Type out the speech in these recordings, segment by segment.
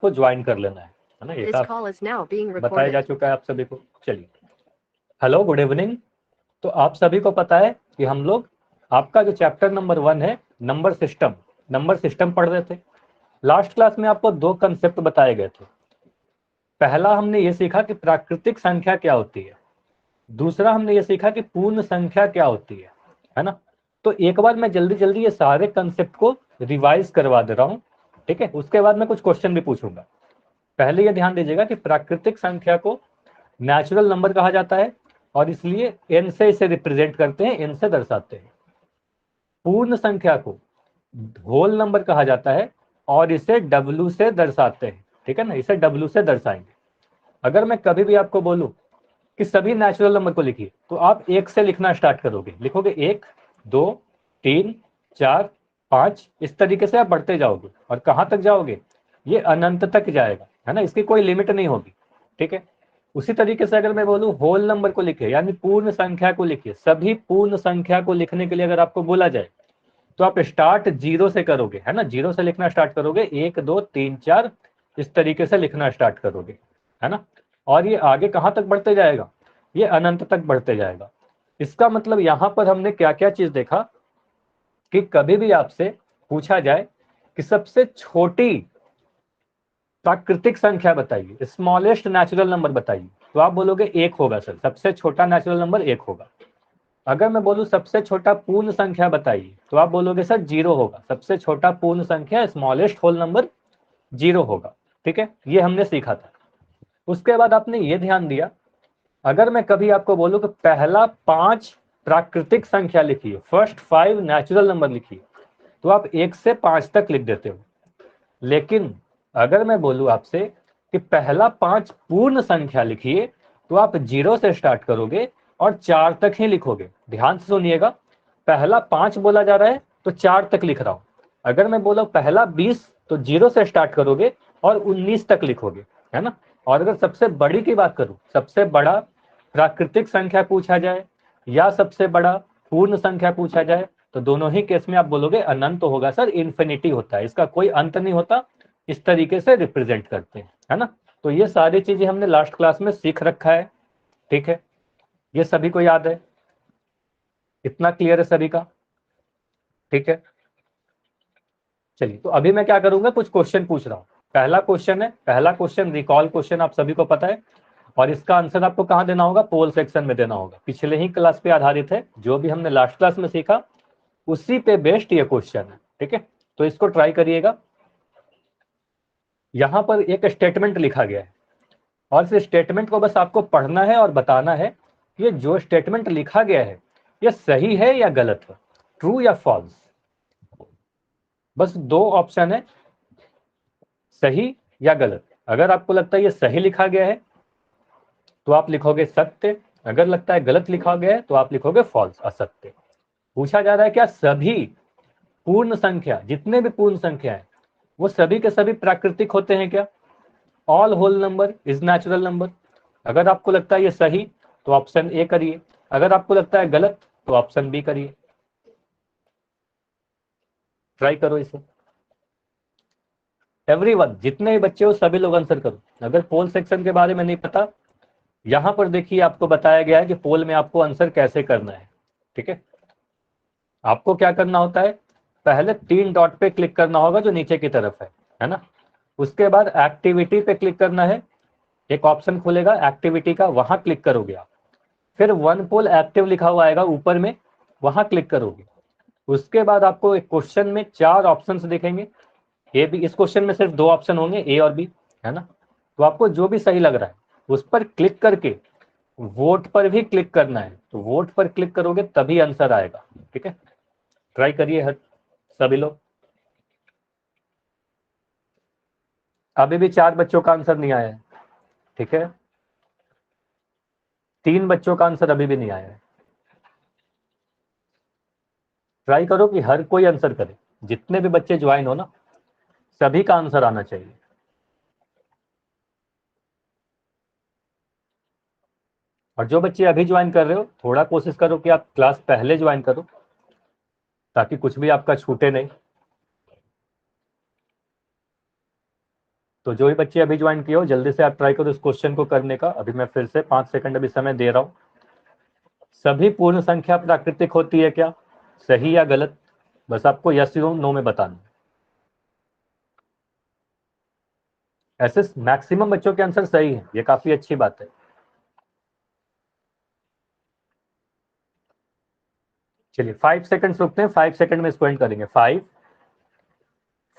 को ज्वाइन कर लेना है ना। ये बताया जा चुका है आप सभी को। चलिए, हेलो, गुड इवनिंग। तो आप सभी को पता है कि हम लोग आपका जो चैप्टर नंबर 1 है नंबर सिस्टम पढ़ रहे थे। लास्ट क्लास में आपको 2 कंसेप्ट बताए गए थे। पहला हमने ये सीखा कि प्राकृतिक संख्या क्या होती है, दूसरा हमने ये सीखा कि पूर्ण संख्या क्या होती है ना। तो एक बार मैं जल्दी जल्दी ये सारे कंसेप्ट को रिवाइज करवा दे रहा हूँ, ठीक है। उसके बाद मैं कुछ क्वेश्चन भी पूछूंगा। पहले ये ध्यान दीजिएगा कि प्राकृतिक संख्या को नेचुरल नंबर कहा जाता है और इसलिए n से इसे रिप्रेजेंट करते हैं, n से दर्शाते हैं। पूर्ण संख्या को होल नंबर कहा जाता है और इसे w से दर्शाते हैं, ठीक है ना, इसे w से दर्शाएंगे। अगर मैं कभी भी आपको बोलूं कि सभी नेचुरल नंबर को लिखिए, तो आप 1 से लिखना स्टार्ट करोगे, लिखोगे 1 2 3 4 5, इस तरीके से आप बढ़ते जाओगे और कहां तक जाओगे, ये अनंत तक जाएगा, है ना, इसकी कोई लिमिट नहीं होगी, ठीक है। उसी तरीके से अगर मैं बोलूं होल नंबर को लिखिए, यानी पूर्ण संख्या को लिखिए, सभी पूर्ण संख्या को लिखने के लिए अगर आपको बोला जाए तो आप स्टार्ट 0 से करोगे, है ना, 0 से लिखना स्टार्ट करोगे, 1 2 3 4 इस तरीके से लिखना स्टार्ट करोगे, है ना। और ये आगे कहां तक बढ़ते जाएगा, ये अनंत तक बढ़ते जाएगा। इसका मतलब यहां पर हमने क्या क्या चीज देखा कि कभी भी आपसे पूछा जाए कि सबसे छोटी प्राकृतिक संख्या बताइए, स्मॉलेस्ट नेचुरल नंबर बताइए, तो आप बोलोगे 1 होगा सर, सबसे छोटा नेचुरल नंबर 1 होगा। अगर मैं बोलूं सबसे छोटा पूर्ण संख्या बताइए, तो आप बोलोगे सर 0 होगा, सबसे छोटा पूर्ण संख्या स्मॉलेस्ट होल नंबर 0 होगा, ठीक है। ये हमने सीखा था। उसके बाद आपने ये ध्यान दिया, अगर मैं कभी आपको बोलूं कि पहला 5 प्राकृतिक संख्या लिखिए, फर्स्ट 5 नेचुरल नंबर लिखिए, तो आप 1 से 5 तक लिख देते हो। लेकिन अगर मैं बोलूं आपसे कि पहला 5 पूर्ण संख्या लिखिए, तो आप 0 से स्टार्ट करोगे और 4 तक ही लिखोगे। ध्यान से सुनिएगा, पहला 5 बोला जा रहा है तो 4 तक लिख रहा हूं। अगर मैं बोला पहला 20, तो 0 से स्टार्ट करोगे और 19 तक लिखोगे, है ना। और अगर सबसे बड़ी की बात करूं, सबसे बड़ा प्राकृतिक संख्या पूछा जाए या सबसे बड़ा पूर्ण संख्या पूछा जाए, तो दोनों ही केस में आप बोलोगे अनंत होगा सर, इन्फिनिटी होता है, इसका कोई अंत नहीं होता, इस तरीके से रिप्रेजेंट करते हैं, है ना। तो ये सारी चीजें हमने लास्ट क्लास में सीख रखा है, ठीक है। ये सभी को याद है, इतना क्लियर है सभी का, ठीक है। चलिए, तो अभी मैं क्या करूंगा, कुछ क्वेश्चन पूछ रहा हूं। पहला क्वेश्चन रिकॉल क्वेश्चन, आप सभी को पता है, और इसका आंसर आपको कहां देना होगा, पोल सेक्शन में देना होगा। पिछले ही क्लास पे आधारित है, जो भी हमने लास्ट क्लास में सीखा उसी पे बेस्ड ये क्वेश्चन है, ठीक है। तो इसको ट्राई करिएगा। यहां पर एक स्टेटमेंट लिखा गया है और इस स्टेटमेंट को बस आपको पढ़ना है और बताना है कि ये जो स्टेटमेंट लिखा गया है ये सही है या गलत है, ट्रू या फॉल्स। बस 2 ऑप्शन है, सही या गलत। अगर आपको लगता है ये सही लिखा गया है तो आप लिखोगे सत्य, अगर लगता है गलत लिखा गया है तो आप लिखोगे फॉल्स, असत्य। पूछा जा रहा है क्या सभी पूर्ण संख्या, जितने भी पूर्ण संख्या है वो सभी के सभी प्राकृतिक होते हैं क्या, all whole number is natural number. अगर आपको लगता है ये सही तो ऑप्शन ए करिए, अगर आपको लगता है गलत तो ऑप्शन बी करिए। ट्राई करो इसे, एवरीवन, जितने भी बच्चे हो सभी लोग आंसर करो। अगर पोल सेक्शन के बारे में नहीं पता, यहां पर देखिए आपको बताया गया है कि पोल में आपको आंसर कैसे करना है, ठीक है। आपको क्या करना होता है, पहले 3 डॉट पे क्लिक करना होगा जो नीचे की तरफ है ना। उसके बाद एक्टिविटी पे क्लिक करना है, एक ऑप्शन खुलेगा एक्टिविटी का, वहां क्लिक करोगे आप। फिर वन पोल एक्टिव लिखा हुआ आएगा ऊपर में, वहां क्लिक करोगे। उसके बाद आपको एक क्वेश्चन में 4 ऑप्शंस दिखेंगे, ए बी, इस क्वेश्चन में सिर्फ 2 ऑप्शन होंगे, ए और बी, है ना। तो आपको जो भी सही लग रहा है उस पर क्लिक करके वोट पर भी क्लिक करना है, तो वोट पर क्लिक करोगे तभी आंसर आएगा, ठीक है। ट्राई करिए हर सभी लोग। अभी भी 4 बच्चों का आंसर नहीं आया है, ठीक है। 3 बच्चों का आंसर अभी भी नहीं आया है। ट्राई करो कि हर कोई आंसर करे, जितने भी बच्चे ज्वाइन हो ना सभी का आंसर आना चाहिए। और जो बच्चे अभी ज्वाइन कर रहे हो, थोड़ा कोशिश करो कि आप क्लास पहले ज्वाइन करो ताकि कुछ भी आपका छूटे नहीं। तो जो भी बच्चे अभी ज्वाइन किए हो जल्दी से आप ट्राई करो इस क्वेश्चन को करने का। अभी मैं फिर से 5 सेकंड अभी समय दे रहा हूं। सभी पूर्ण संख्या प्राकृतिक होती है क्या, सही या गलत? बस आपको यस या नो में बताना। ऐसे मैक्सिमम बच्चों के आंसर सही है, ये काफी अच्छी बात है। चलिए 5 सेकंड रुकते हैं, 5 सेकंड में इसको एंड करेंगे। 5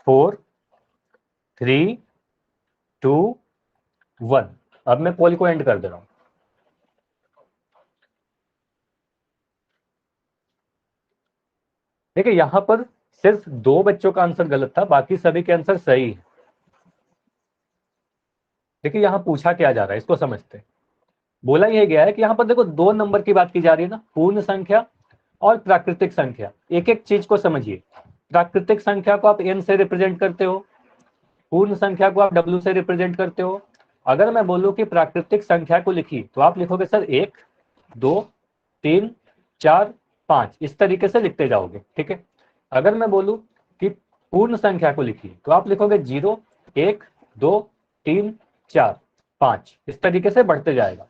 4 3 2 1। अब मैं पोल को एंड कर दे रहा हूं। देखिए यहां पर सिर्फ 2 बच्चों का आंसर गलत था, बाकी सभी के आंसर सही है। देखिए यहां पूछा क्या जा रहा है इसको समझते हैं। बोला यह गया है कि यहां पर देखो 2 नंबर की बात की जा रही है ना, पूर्ण संख्या और प्राकृतिक संख्या। एक एक चीज को समझिए। प्राकृतिक संख्या को आप n से रिप्रेजेंट करते हो, पूर्ण संख्या को आप w से रिप्रेजेंट करते हो। अगर मैं बोलूं कि प्राकृतिक संख्या को लिखिए तो आप लिखोगे सर 1 2 3 4 5, इस तरीके से लिखते जाओगे, ठीक है। अगर मैं बोलूं कि पूर्ण संख्या को लिखिए तो आप लिखोगे 0 1 2 3 4 5, इस तरीके से बढ़ते जाएगा।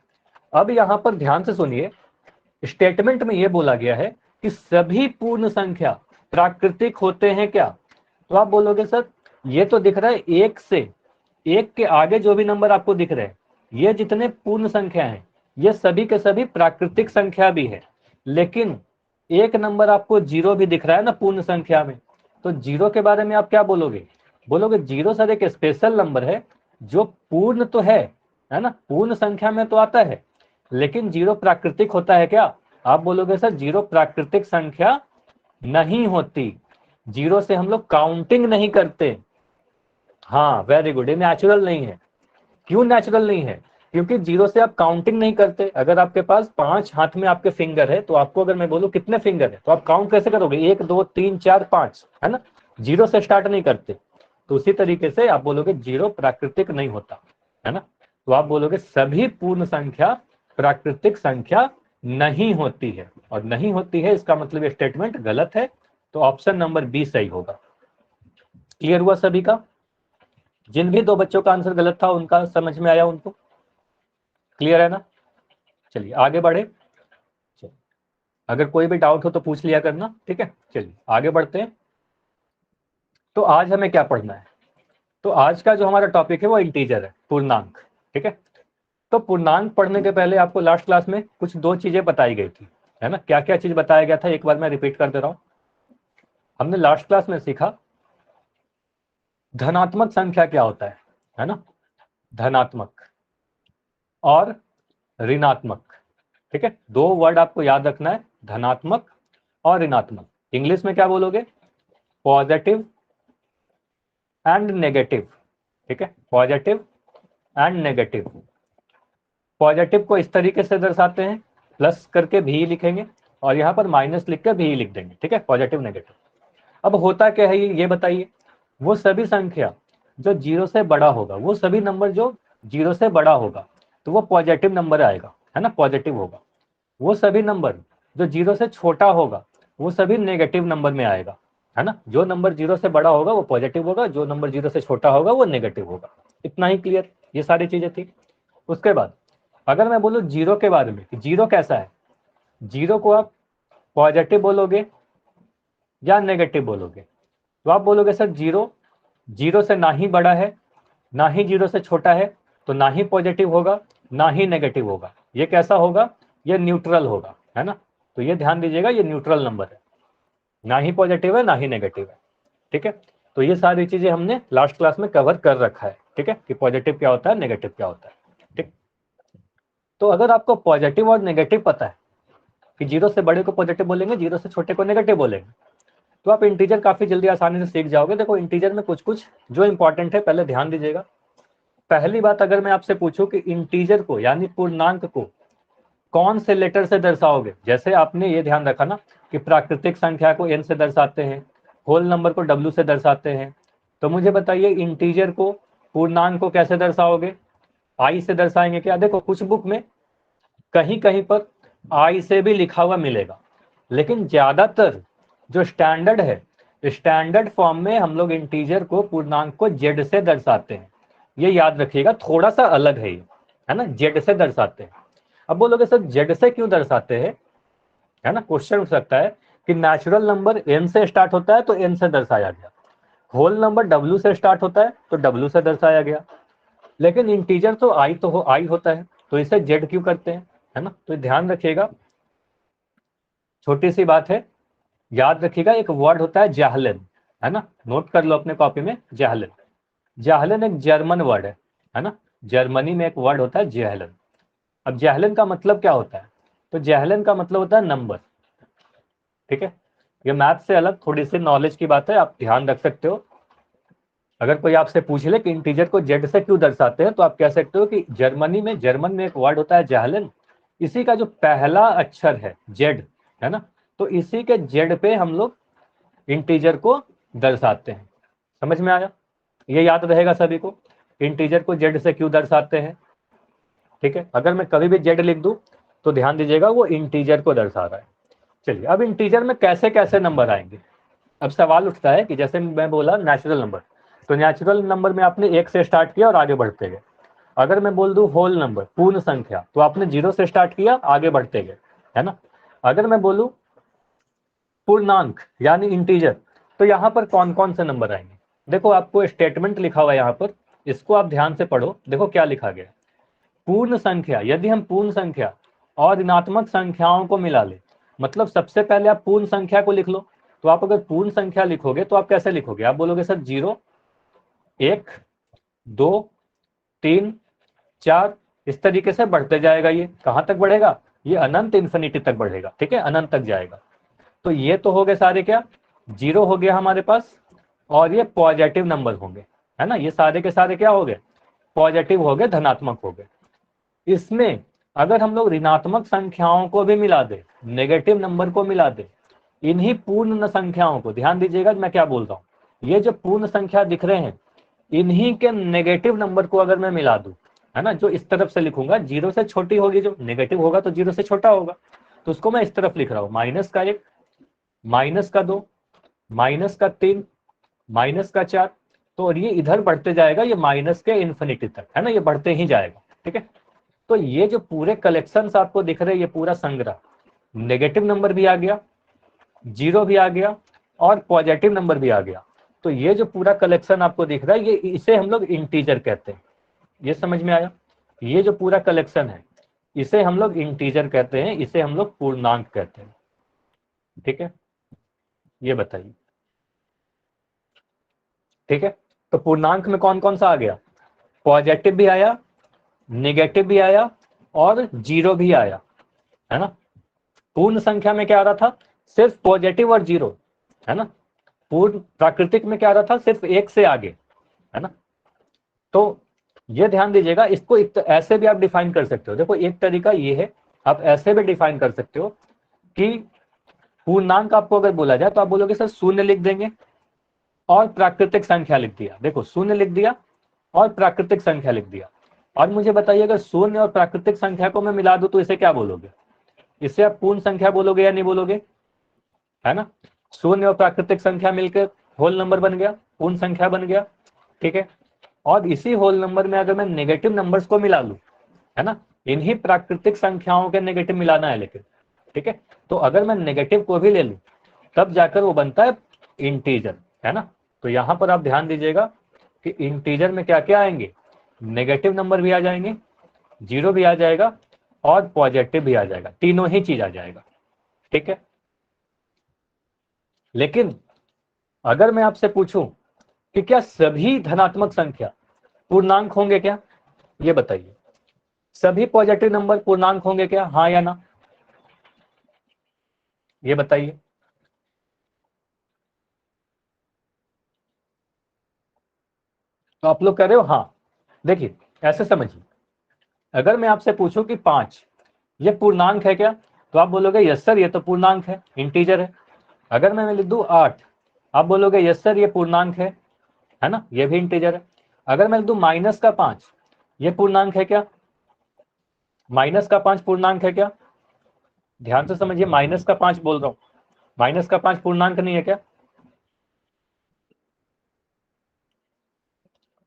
अब यहां पर ध्यान से सुनिए, स्टेटमेंट में यह बोला गया है कि सभी पूर्ण संख्या प्राकृतिक होते हैं क्या। तो आप बोलोगे सर ये तो दिख रहा है 1 से, 1 के आगे जो भी नंबर आपको दिख रहे हैं ये जितने पूर्ण संख्या हैं ये सभी के सभी प्राकृतिक संख्या भी है। लेकिन एक नंबर आपको 0 भी दिख रहा है ना पूर्ण संख्या में, तो 0 के बारे में आप क्या बोलोगे? बोलोगे 0 सर एक स्पेशल नंबर है जो पूर्ण तो है ना, पूर्ण संख्या में तो आता है, लेकिन 0 प्राकृतिक होता है क्या? आप बोलोगे सर 0 प्राकृतिक संख्या नहीं होती, 0 से हम लोग काउंटिंग नहीं करते। हाँ वेरी गुड, ये नेचुरल नहीं है। क्यों नेचुरल नहीं है? क्योंकि 0 से आप काउंटिंग नहीं करते। अगर आपके पास 5 हाथ में आपके फिंगर है तो आपको अगर मैं बोलूं कितने फिंगर है तो आप काउंट कैसे करोगे? 1 2 3 4 5, है ना, 0 से स्टार्ट नहीं करते। तो उसी तरीके से आप बोलोगे 0 प्राकृतिक नहीं होता, है ना। तो आप बोलोगे सभी पूर्ण संख्या प्राकृतिक संख्या नहीं होती है, और नहीं होती है इसका मतलब ये स्टेटमेंट गलत है। तो ऑप्शन नंबर बी सही होगा। क्लियर हुआ सभी का? जिन भी 2 बच्चों का आंसर गलत था उनका समझ में आया, उनको क्लियर है ना? चलिए आगे बढ़े। चलिए, अगर कोई भी डाउट हो तो पूछ लिया करना, ठीक है। चलिए आगे बढ़ते हैं। तो आज हमें क्या पढ़ना है? तो आज का जो हमारा टॉपिक है वो इंटीजर है, पूर्णांक, ठीक है। तो पूर्णांक पढ़ने के पहले आपको लास्ट क्लास में कुछ 2 चीजें बताई गई थी, है ना। क्या क्या चीज बताया गया था एक बार मैं रिपीट कर दे रहा हूं। हमने लास्ट क्लास में सीखा धनात्मक संख्या क्या होता है ना, धनात्मक और ऋणात्मक, ठीक है। 2 वर्ड आपको याद रखना है, धनात्मक और ऋणात्मक। इंग्लिश में क्या बोलोगे? पॉजिटिव एंड नेगेटिव, ठीक है, पॉजिटिव एंड नेगेटिव। पॉजिटिव को इस तरीके से दर्शाते हैं, प्लस करके भी लिखेंगे और यहाँ पर माइनस लिख कर भी लिख देंगे, ठीक है, पॉजिटिव नेगेटिव। अब होता क्या है ये बताइए। वो सभी संख्या जो 0 से बड़ा होगा, वो सभी नंबर जो 0 से बड़ा होगा तो वो पॉजिटिव नंबर आएगा, है ना, पॉजिटिव होगा। वो सभी नंबर जो 0 से छोटा होगा वो सभी नेगेटिव नंबर में आएगा, है ना। जो नंबर 0 से बड़ा होगा वो पॉजिटिव होगा, जो नंबर 0 से छोटा होगा वो नेगेटिव होगा। इतना ही क्लियर, ये सारी चीजें थी। उसके बाद अगर मैं बोलूं 0 के बारे में, 0 कैसा है, 0 को आप पॉजिटिव बोलोगे या नेगेटिव बोलोगे? तो आप बोलोगे सर 0 से ना ही बड़ा है ना ही 0 से छोटा है, तो ना ही पॉजिटिव होगा ना ही नेगेटिव होगा। ये कैसा होगा? ये न्यूट्रल होगा, है ना। तो ये ध्यान दीजिएगा, ये न्यूट्रल नंबर है, ना ही पॉजिटिव है ना ही नेगेटिव है, ठीक है। तो ये सारी चीजें हमने लास्ट क्लास में कवर कर रखा है, ठीक है, कि पॉजिटिव क्या होता है नेगेटिव क्या होता है, ठीक। तो अगर आपको पॉजिटिव और नेगेटिव पता है कि 0 से बड़े को पॉजिटिव बोलेंगे, 0 से छोटे को नेगेटिव बोलेंगे, तो आप इंटीजर काफी जल्दी आसानी से सीख जाओगे। देखो इंटीजर में कुछ कुछ जो इंपॉर्टेंट है पहले ध्यान दीजिएगा। पहली बात, अगर मैं आपसे पूछूं कि इंटीजर को यानी पूर्णांक को कौन से लेटर से दर्शाओगे, जैसे आपने ये ध्यान रखा ना कि प्राकृतिक संख्या को n से दर्शाते हैं, होल नंबर को w से दर्शाते हैं, तो मुझे बताइए इंटीजर को, पूर्णांक को कैसे दर्शाओगे? i से दर्शाएंगे क्या? देखो कुछ बुक में कहीं कहीं पर i से भी लिखा हुआ मिलेगा, लेकिन ज्यादातर जो स्टैंडर्ड है, स्टैंडर्ड फॉर्म में हम लोग इंटीजर को, पूर्णांक को z से दर्शाते हैं। ये याद रखिएगा, थोड़ा सा अलग है ये, है ना, जेड से दर्शाते हैं। अब बोलोगे सर जेड से क्यों दर्शाते हैं, है ना, क्वेश्चन उठ सकता है कि नेचुरल नंबर एन से स्टार्ट होता है तो एन से दर्शाया गया, होल नंबर डब्ल्यू से स्टार्ट होता है तो डब्ल्यू से दर्शाया गया, लेकिन इंटीजर तो आई होता है, तो इसे जेड क्यों करते हैं, है ना। तो ध्यान रखिएगा, छोटी सी बात है, याद रखिएगा, एक वर्ड होता है जहलन, है ना, नोट कर लो अपने कॉपी में, जहलन। जहलन एक जर्मन वर्ड है ना, जर्मनी में एक वर्ड होता है जहलन। अब जहलन का मतलब क्या होता है, तो जहलन का मतलब होता है नंबर, ठीक है। ये मैथ से अलग थोड़ी सी नॉलेज की बात है, आप ध्यान रख सकते हो। अगर कोई आपसे पूछ ले कि इंटीजर को जेड से क्यों दर्शाते हैं, तो आप कह सकते हो कि जर्मन में एक वर्ड होता है जहलन, इसी का जो पहला अक्षर है जेड, है ना, तो इसी के जेड पे हम लोग इंटीजर को दर्शाते हैं। समझ में आया, ये याद रहेगा सभी को, इंटीजर को जेड से क्यों दर्शाते हैं, ठीक है। अगर मैं कभी भी जेड लिख दूं तो ध्यान दीजिएगा वो इंटीजर को दर्शा रहा है। चलिए, अब इंटीजर में कैसे कैसे नंबर आएंगे। अब सवाल उठता है कि जैसे मैं बोला नेचुरल नंबर, तो नेचुरल नंबर में आपने 1 से स्टार्ट किया और आगे बढ़ते गए। अगर मैं बोल दूं होल नंबर, पूर्ण संख्या, तो आपने 0 से स्टार्ट किया, आगे बढ़ते गए, है ना। अगर मैं बोलूं पूर्णांक यानी इंटीजर, तो यहां पर कौन कौन से नंबर आएंगे। देखो आपको स्टेटमेंट लिखा हुआ है यहाँ पर, इसको आप ध्यान से पढ़ो, देखो क्या लिखा गया। पूर्ण संख्या, यदि हम पूर्ण संख्या और ऋणात्मक संख्याओं को मिला ले, मतलब सबसे पहले आप पूर्ण संख्या को लिख लो। तो आप अगर पूर्ण संख्या लिखोगे तो आप कैसे लिखोगे, आप बोलोगे सर 0, 1, 2, 3, 4, इस तरीके से बढ़ते जाएगा। ये कहां तक बढ़ेगा, ये अनंत इन्फिनिटी तक बढ़ेगा, ठीक है, अनंत तक जाएगा। तो ये तो हो गए सारे क्या, 0 हो गया हमारे पास, और ये पॉजिटिव नंबर होंगे, है ना, ये सारे के सारे क्या हो गए, पॉजिटिव हो गए, धनात्मक हो गए। इसमें अगर हम लोग ऋणात्मक संख्याओं को भी मिला दे, नेगेटिव नंबर को मिला दे, इन्हीं पूर्ण संख्याओं को, ध्यान दीजिएगा मैं क्या बोल रहा हूं, ये जो पूर्ण संख्या दिख रहे हैं, इन्हीं के नेगेटिव नंबर को अगर मैं मिला दूं, है ना, जो इस तरफ से लिखूंगा, 0 से छोटी होगी, जो नेगेटिव होगा तो 0 से छोटा होगा, तो उसको मैं इस तरफ लिख रहा हूं, -1, -2, -3, -4। तो और ये इधर बढ़ते जाएगा, ये माइनस के इन्फिनिटी तक, है ना, ये बढ़ते ही जाएगा, ठीक है। तो ये जो पूरे कलेक्शंस आपको दिख रहे हैं, ये पूरा संग्रह, नेगेटिव नंबर भी आ गया, 0 भी आ गया, और पॉजिटिव नंबर भी आ गया। तो ये जो पूरा कलेक्शन आपको दिख रहा है, ये इसे हम लोग इंटीजर कहते हैं। ये समझ में आया, ये जो पूरा कलेक्शन है, इसे हम लोग इंटीजर कहते हैं, इसे हम लोग पूर्णांक कहते हैं, ठीक है। ये बताइए, ठीक है। तो पूर्णांक में कौन कौन सा आ गया, पॉजिटिव भी आया, नेगेटिव भी आया, और 0 भी आया, है ना। पूर्ण संख्या में क्या आ रहा था, सिर्फ पॉजिटिव और 0, है ना। पूर्ण प्राकृतिक में क्या आ रहा था, सिर्फ 1 से आगे, है ना। तो ये ध्यान दीजिएगा, इसको ऐसे भी आप डिफाइन कर सकते हो। देखो एक तरीका ये है, आप ऐसे भी डिफाइन कर सकते हो कि पूर्णांक आपको अगर बोला जाए तो आप बोलोगे सर शून्य लिख देंगे और प्राकृतिक संख्या लिख दिया। देखो शून्य लिख दिया और प्राकृतिक संख्या लिख दिया, और मुझे बताइए अगर शून्य और प्राकृतिक संख्या को मैं मिला दूं तो इसे क्या बोलोगे, इसे आप पूर्ण संख्या बोलोगे या नहीं बोलोगे, है ना। शून्य और प्राकृतिक संख्या मिलकर होल नंबर बन गया, पूर्ण संख्या बन गया, ठीक है। और इसी होल नंबर में अगर मैं नेगेटिव नंबर्स को मिला लूं, है ना, इन्हीं प्राकृतिक संख्याओं के नेगेटिव मिलाना है लेकिन, ठीक है। तो अगर मैं नेगेटिव को भी ले लूं तब जाकर वो बनता है इंटीजर, है ना। तो यहां पर आप ध्यान दीजिएगा कि इंटीजर में क्या क्या आएंगे, नेगेटिव नंबर भी आ जाएंगे, 0 भी आ जाएगा, और पॉजिटिव भी आ जाएगा, तीनों ही चीज आ जाएगा, ठीक है। लेकिन अगर मैं आपसे पूछूं कि क्या सभी धनात्मक संख्या पूर्णांक होंगे क्या, ये बताइए, सभी पॉजिटिव नंबर पूर्णांक होंगे क्या, हाँ या ना, ये बताइए। तो आप लोग कह रहे हो हाँ। देखिए ऐसे समझिए, अगर मैं आपसे पूछूं कि 5 ये पूर्णांक है क्या, तो आप बोलोगे यस सर ये तो पूर्णांक है, इंटीजर है। अगर मैं लिख दूं 8, आप बोलोगे यस सर ये पूर्णांक है ना, ये भी इंटीजर है। अगर मैं लिख दूं -5, ये पूर्णांक है क्या, -5 पूर्णांक है क्या, ध्यान से समझिए, -5 बोल रहा हूं, -5 पूर्णांक नहीं है क्या।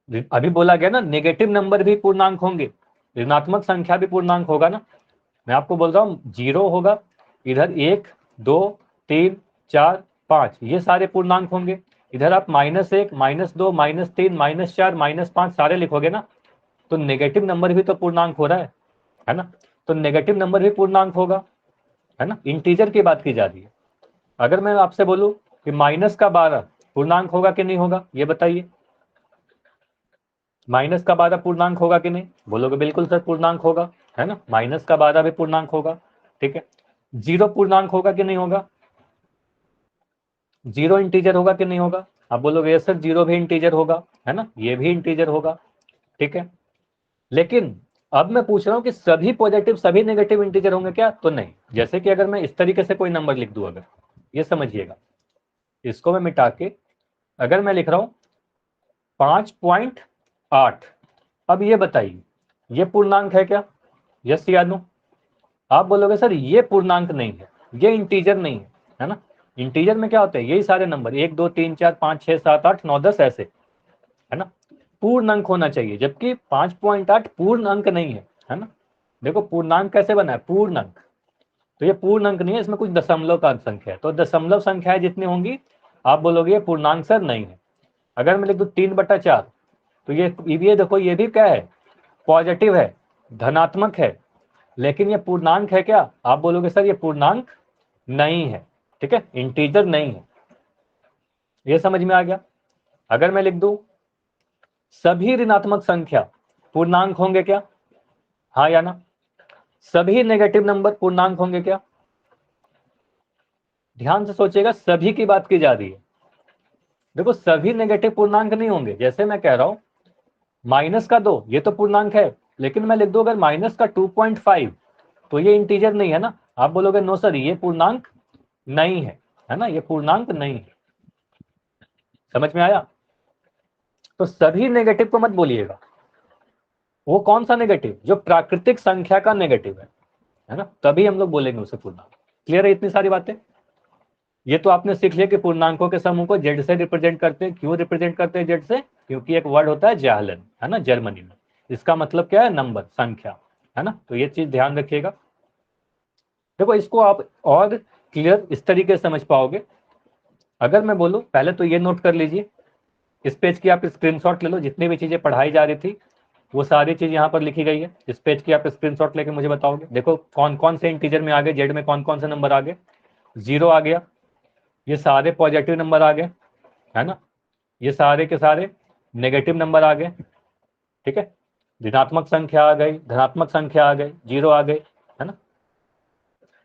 अभी बोला गया ना नेगेटिव नंबर भी पूर्णांक होंगे, ऋणात्मक संख्या भी पूर्णांक होगा ना। मैं आपको बोल रहा हूं 0 होगा, इधर 1 2 3 4 5 ये सारे पूर्णांक होंगे। इधर आप -1 -2 -3 -4 -5 सारे लिखोगे ना, तो नेगेटिव नंबर भी तो पूर्णांक हो रहा है ना। तो नेगेटिव नंबर भी पूर्णांक होगा, है ना। इंटीजर की बात की जा रही है। अगर मैं आपसे बोलूं कि -12 पूर्णांक होगा कि नहीं होगा, ये बताइए। -12 पूर्णांक होगा कि नहीं, बोलोगे बिल्कुल सर पूर्णांक होगा, है ना। -12 भी पूर्णांक होगा, ठीक है। 0 पूर्णांक होगा कि नहीं होगा, 0 इंटीजर होगा कि नहीं होगा। आप बोलोगे ये सर 0 भी इंटीजर होगा, है ना, ये भी इंटीजर होगा, ठीक है। लेकिन अब मैं पूछ रहा हूं कि सभी पॉजिटिव सभी नेगेटिव इंटीजर होंगे क्या, तो नहीं। जैसे कि अगर मैं इस तरीके से कोई नंबर लिख दूं, अगर ये समझिएगा, इसको मैं मिटा के अगर मैं लिख रहा हूं 5.8, अब ये बताइए ये पूर्णांक है क्या, यस या नो। आप बोलोगे सर ये पूर्णांक नहीं है, ये इंटीजर नहीं है ना। इंटीजर में क्या होता है, यही सारे नंबर 1 2 3 4 5 6 7 8 9 10 ऐसे, है ना। पूर्ण अंक होना चाहिए, जबकि 5.8 पूर्ण अंक नहीं है ना। देखो पूर्णांक कैसे बना है, पूर्ण अंक, तो ये पूर्ण अंक नहीं है, इसमें कुछ दशमलव का संख्या है, तो दशमलव संख्याएं जितनी होंगी आप बोलोगे ये पूर्णांक सर नहीं है। अगर मैं लिख दूं 3/4, तो ये देखो ये भी क्या है, पॉजिटिव है, धनात्मक है, लेकिन ये पूर्णांक है क्या, आप बोलोगे सर ये पूर्णांक नहीं है, ठीक है, इंटीजर नहीं है। ये समझ में आ गया। अगर मैं लिख दूं सभी ऋणात्मक संख्या पूर्णांक होंगे क्या, हाँ या ना। सभी नेगेटिव नंबर पूर्णांक होंगे क्या, ध्यान से सोचिएगा, सभी की बात की जा रही है। देखो सभी नेगेटिव पूर्णांक नहीं होंगे, जैसे मैं कह रहा हूं -2 ये तो पूर्णांक है, लेकिन मैं लिख दूं अगर -2.5 तो ये इंटीजर नहीं है ना। आप बोलोगे नो सर ये पूर्णांक नहीं है ना, ये पूर्णांक नहीं है। समझ में आया। तो सभी नेगेटिव को मत बोलिएगा, वो कौन सा नेगेटिव, जो प्राकृतिक संख्या का नेगेटिव है ना, तभी हम लोग बोलेंगे उसे पूर्णांक। क्लियर है इतनी सारी बातें। ये तो आपने सीख लिया कि पूर्णांकों के समूह को जेड से रिप्रेजेंट करते हैं। क्यों रिप्रेजेंट करते हैं जेड से, क्योंकि एक वर्ड होता है जैहलन, है ना, जर्मनी में, इसका मतलब क्या है, नंबर, संख्या, है ना। तो ये चीज ध्यान रखिएगा। देखो इसको आप और क्लियर इस तरीके से समझ पाओगे। अगर मैं बोलूं, पहले तो ये नोट कर लीजिए, इस पेज की आप स्क्रीनशॉट ले लो, जितनी भी चीजें पढ़ाई जा रही थी वो सारी चीज यहाँ पर लिखी गई है। इस पेज की आप स्क्रीनशॉट लेके मुझे बताओगे। देखो कौन कौन से इंटीजर में आ गए, जेड में कौन कौन से नंबर आ गए। 0 आ गया, ये सारे पॉजिटिव नंबर आ गए, है ना। ये सारे के सारे नेगेटिव नंबर आ गए, ठीक है। ऋणात्मक संख्या आ गई, धनात्मक संख्या आ गई, 0 आ गई, है ना।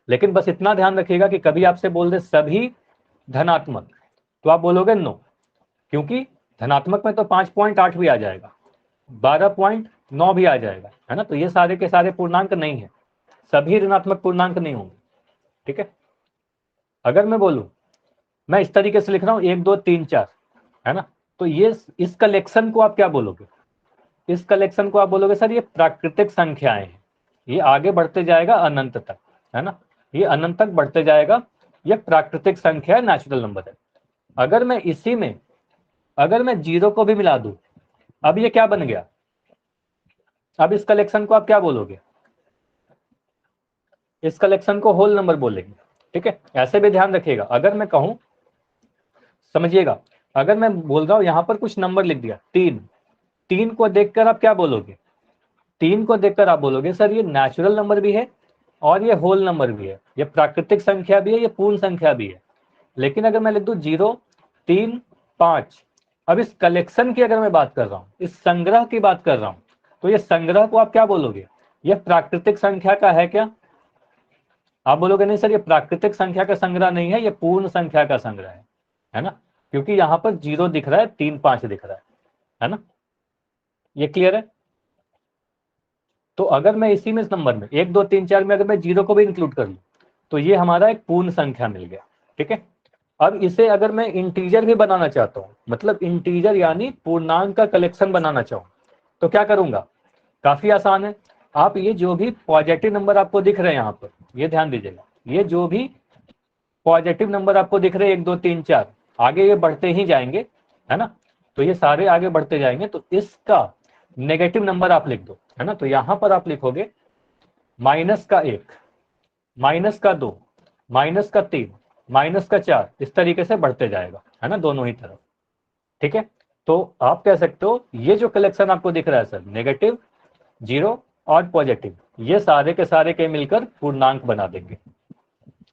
लेकिन बस इतना ध्यान रखिएगा कि कभी आपसे बोल दे सभी धनात्मक, तो आप बोलोगे नो, क्योंकि धनात्मक में तो 5.8 भी आ जाएगा, 12.9 भी आ जाएगा, है ना। तो ये सारे के सारे पूर्णांक नहीं है, सभी ऋणात्मक पूर्णांक नहीं होंगे, ठीक है। अगर मैं बोलूं, मैं इस तरीके से लिख रहा हूं 1 2 3 4, है ना, तो ये इस कलेक्शन को आप क्या बोलोगे, इस कलेक्शन को आप बोलोगे सर ये प्राकृतिक संख्याएं हैं, ये आगे बढ़ते जाएगा अनंत तक, है ना, ये अनंत तक बढ़ते जाएगा, ये प्राकृतिक संख्या है, नेचुरल नंबर है। अगर मैं इसी में अगर मैं 0 को भी मिला दूं, अब ये क्या बन गया, अब इस कलेक्शन को आप क्या बोलोगे, इस कलेक्शन को होल नंबर बोलेंगे, ठीक है। ऐसे भी ध्यान रखिएगा, अगर मैं कहूं, समझिएगा, अगर मैं बोल रहा हूं यहां पर कुछ नंबर लिख दिया 3, 3 को देखकर आप क्या बोलोगे, 3 को देखकर आप बोलोगे सर ये नेचुरल नंबर भी है और ये होल नंबर भी है, ये प्राकृतिक संख्या भी है, ये पूर्ण संख्या भी है। लेकिन अगर मैं लिख दूं 0 3 5, अब इस कलेक्शन की अगर मैं बात कर रहा हूं, इस संग्रह की बात कर रहा हूं, तो ये संग्रह को आप क्या बोलोगे, ये प्राकृतिक संख्या का है क्या, आप बोलोगे नहीं सर ये प्राकृतिक संख्या का संग्रह नहीं है, ये पूर्ण संख्या का संग्रह है ना, क्योंकि यहां पर 0 दिख रहा है, 3 5 दिख रहा है ना। ये क्लियर है। तो अगर मैं इसी में इस नंबर में 1 2 3 4 में अगर मैं 0 को भी इंक्लूड कर लूं, तो ये हमारा एक पूर्ण संख्या मिल गया, ठीक है। अब इसे अगर मैं इंटीजर भी बनाना चाहता हूं, मतलब इंटीजर यानी पूर्णांक का कलेक्शन बनाना चाहूं, तो क्या करूंगा, काफी आसान है। आप ये जो भी पॉजिटिव नंबर आपको दिख रहे हैं यहाँ पर, ये ध्यान दीजिएगा, ये जो भी पॉजिटिव नंबर आपको दिख रहे हैं 1 2 3 4, आगे ये बढ़ते ही जाएंगे, है ना। तो ये सारे आगे बढ़ते जाएंगे, तो इसका नेगेटिव नंबर आप लिख दो, है ना। तो यहां पर आप लिखोगे माइनस का 1, माइनस का 2, माइनस का 3, माइनस का 4, इस तरीके से बढ़ते जाएगा, है ना, दोनों ही तरफ। ठीक है, तो आप कह सकते हो ये जो कलेक्शन आपको दिख रहा है सर, नेगेटिव, जीरो और पॉजिटिव, ये सारे के सारे के मिलकर पूर्णांक बना देंगे।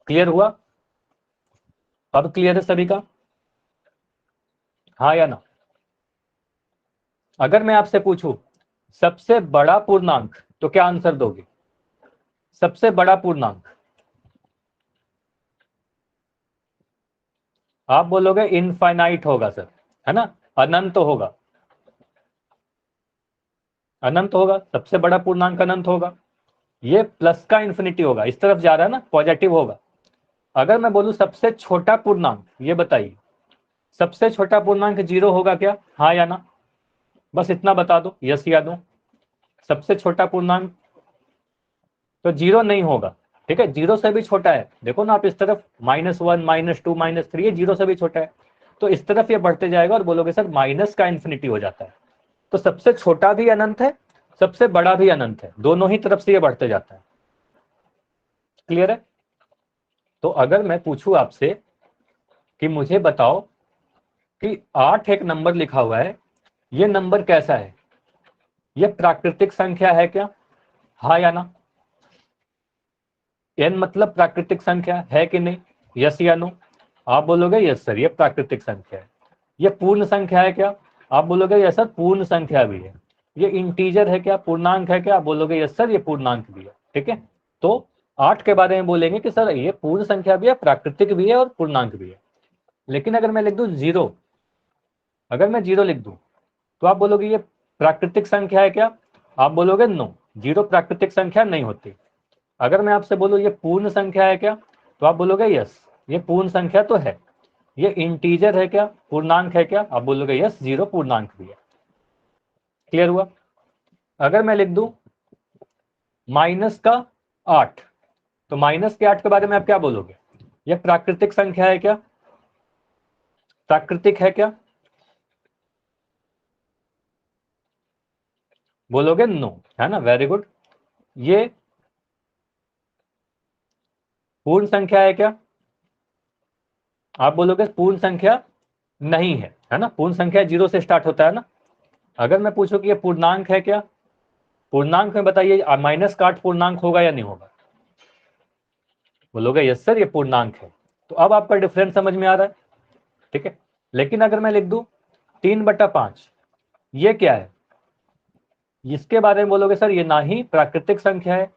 क्लियर हुआ? अब क्लियर है सभी का? हाँ या ना? अगर मैं आपसे पूछूं सबसे बड़ा पूर्णांक, तो क्या आंसर दोगे? सबसे बड़ा पूर्णांक आप बोलोगे इनफाइनाइट होगा सर, है ना, अनंत होगा, अनंत होगा, सबसे बड़ा पूर्णांक अनंत होगा। ये प्लस का इन्फिनिटी होगा, इस तरफ जा रहा है ना, पॉजिटिव होगा। अगर मैं बोलूं सबसे छोटा पूर्णांक, ये बताइए सबसे छोटा पूर्णांक जीरो होगा क्या? हाँ या ना? बस इतना बता दो, यस या नो। सबसे छोटा पूर्णांक तो जीरो नहीं होगा, ठीक है, जीरो से भी छोटा है। देखो ना आप इस तरफ, -1, -2, -3, ये जीरो से भी छोटा है। तो इस तरफ ये बढ़ते जाएगा और बोलोगे सर माइनस का इन्फिनिटी हो जाता है। तो सबसे छोटा भी अनंत है, सबसे बड़ा भी अनंत है, दोनों ही तरफ से ये बढ़ते जाता है। क्लियर है? तो अगर मैं पूछूं आपसे कि मुझे बताओ कि 8 एक नंबर लिखा हुआ है, ये नंबर कैसा है? ये प्राकृतिक संख्या है क्या? हाँ या ना? n मतलब प्राकृतिक संख्या है कि नहीं? यस या नो? आप बोलोगे यस सर ये प्राकृतिक संख्या है। ये पूर्ण संख्या है क्या? आप बोलोगे यस सर पूर्ण संख्या भी है। ये इंटीजर है क्या? पूर्णांक है क्या? आप बोलोगे यस सर ये पूर्णांक भी है। ठीक है, तो 8 के बारे में बोलेंगे कि सर ये पूर्ण संख्या भी है, प्राकृतिक भी है और पूर्णांक भी है। लेकिन अगर मैं लिख दूं जीरो, अगर मैं जीरो लिख दूं, तो आप बोलोगे ये प्राकृतिक संख्या है क्या? आप बोलोगे नो, जीरो प्राकृतिक संख्या नहीं होती। अगर मैं आपसे बोलूं ये पूर्ण संख्या है क्या? तो आप बोलोगे यस ये पूर्ण संख्या तो है। ये इंटीजर है क्या? पूर्णांक है क्या? आप बोलोगे यस जीरो पूर्णांक भी है। क्लियर हुआ? अगर मैं लिख दूं -8, तो -8 के बारे में आप क्या बोलोगे? ये प्राकृतिक संख्या है क्या? प्राकृतिक है क्या? बोलोगे नो, है ना, वेरी गुड। ये पूर्ण संख्या है क्या? आप बोलोगे पूर्ण संख्या नहीं है ना, पूर्ण संख्या जीरो से स्टार्ट होता है ना। अगर मैं पूछूं कि ये पूर्णांक है क्या? पूर्णांक में बताइए -8 पूर्णांक होगा या नहीं होगा? बोलोगे यस सर ये पूर्णांक है। तो अब आपका डिफरेंस समझ में आ रहा है, ठीक है। लेकिन अगर मैं लिख दूं 3/5, ये क्या है? इसके बारे में बोलोगे सर ये ना ही प्राकृतिक संख्या है,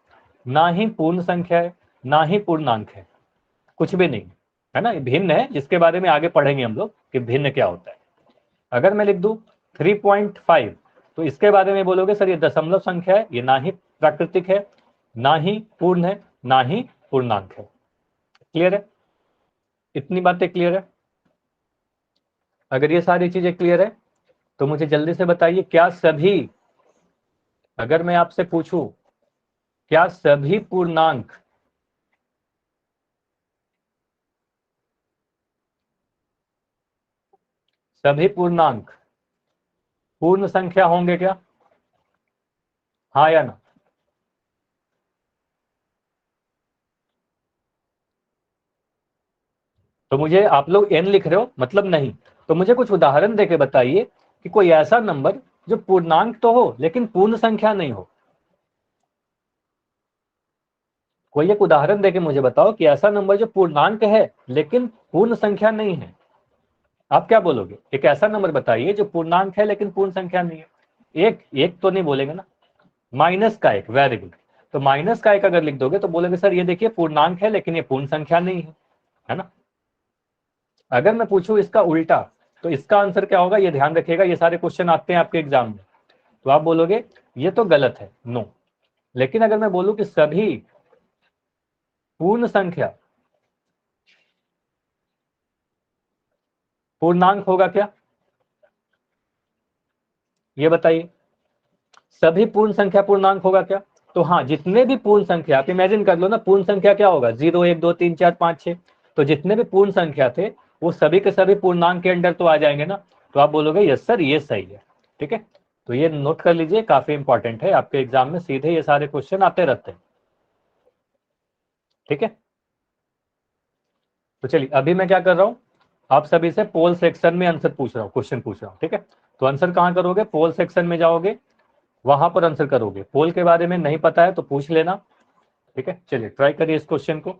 ना ही पूर्ण संख्या है, ना ही पूर्णांक है, कुछ भी नहीं, है ना, ये भिन्न है, जिसके बारे में आगे पढ़ेंगे हम लोग कि भिन्न क्या होता है। अगर मैं लिख दूं 3.5, तो इसके बारे में बोलोगे सर ये दशमलव संख्या है, ये ना ही प्राकृतिक है, ना ही पूर्ण है, ना ही पूर्णांक है। क्लियर है? इतनी बातें क्लियर है? अगर ये सारी चीजें क्लियर है तो मुझे जल्दी से बताइए, क्या सभी, अगर मैं आपसे पूछूं क्या सभी पूर्णांक पूर्ण संख्या होंगे क्या? हाँ या ना? तो मुझे आप लोग n लिख रहे हो मतलब नहीं, तो मुझे कुछ उदाहरण देके बताइए कि कोई ऐसा नंबर जो पूर्णांक तो हो लेकिन पूर्ण संख्या नहीं हो। कोई एक उदाहरण देके मुझे बताओ कि ऐसा नंबर जो पूर्णांक है लेकिन पूर्ण संख्या नहीं है। आप क्या बोलोगे? एक ऐसा नंबर बताइए जो पूर्णांक है लेकिन पूर्ण संख्या नहीं है। एक एक तो नहीं बोलेंगे ना। -1, वेरी गुड। तो -1 अगर लिख दोगे तो बोलेंगे सर ये देखिए पूर्णांक है लेकिन ये पूर्ण संख्या नहीं है ना। अगर मैं पूछूं इसका उल्टा, तो इसका आंसर क्या होगा? ये ध्यान रखिएगा, ये सारे क्वेश्चन आते हैं आपके एग्जाम में। तो आप बोलोगे ये तो गलत है, नो। लेकिन अगर मैं बोलूं कि सभी पूर्ण संख्या पूर्णांक होगा क्या? ये बताइए, सभी पूर्ण संख्या पूर्णांक होगा क्या? तो हाँ, जितने भी पूर्ण संख्या, आप इमेजिन कर लो ना, पूर्ण संख्या क्या होगा? 0, 1, 2, 3, 4, 5, 6। तो जितने भी पूर्ण संख्या थे वो सभी के सभी पूर्णांक के अंडर तो आ जाएंगे ना। तो आप बोलोगे यस सर ये सही है। ठीक है, तो ये नोट कर लीजिए, काफी इंपॉर्टेंट है, आपके एग्जाम में सीधे ये सारे क्वेश्चन आते रहते हैं। ठीक है, तो चलिए अभी मैं क्या कर रहा हूं, आप सभी से पोल सेक्शन में आंसर पूछ रहा हूँ, क्वेश्चन पूछ रहा हूँ। ठीक है, तो आंसर कहाँ करोगे, पोल सेक्शन में जाओगे, वहां पर आंसर करोगे। पोल के बारे में नहीं पता है तो पूछ लेना। ठीक है, चलिए ट्राई करिए इस क्वेश्चन को।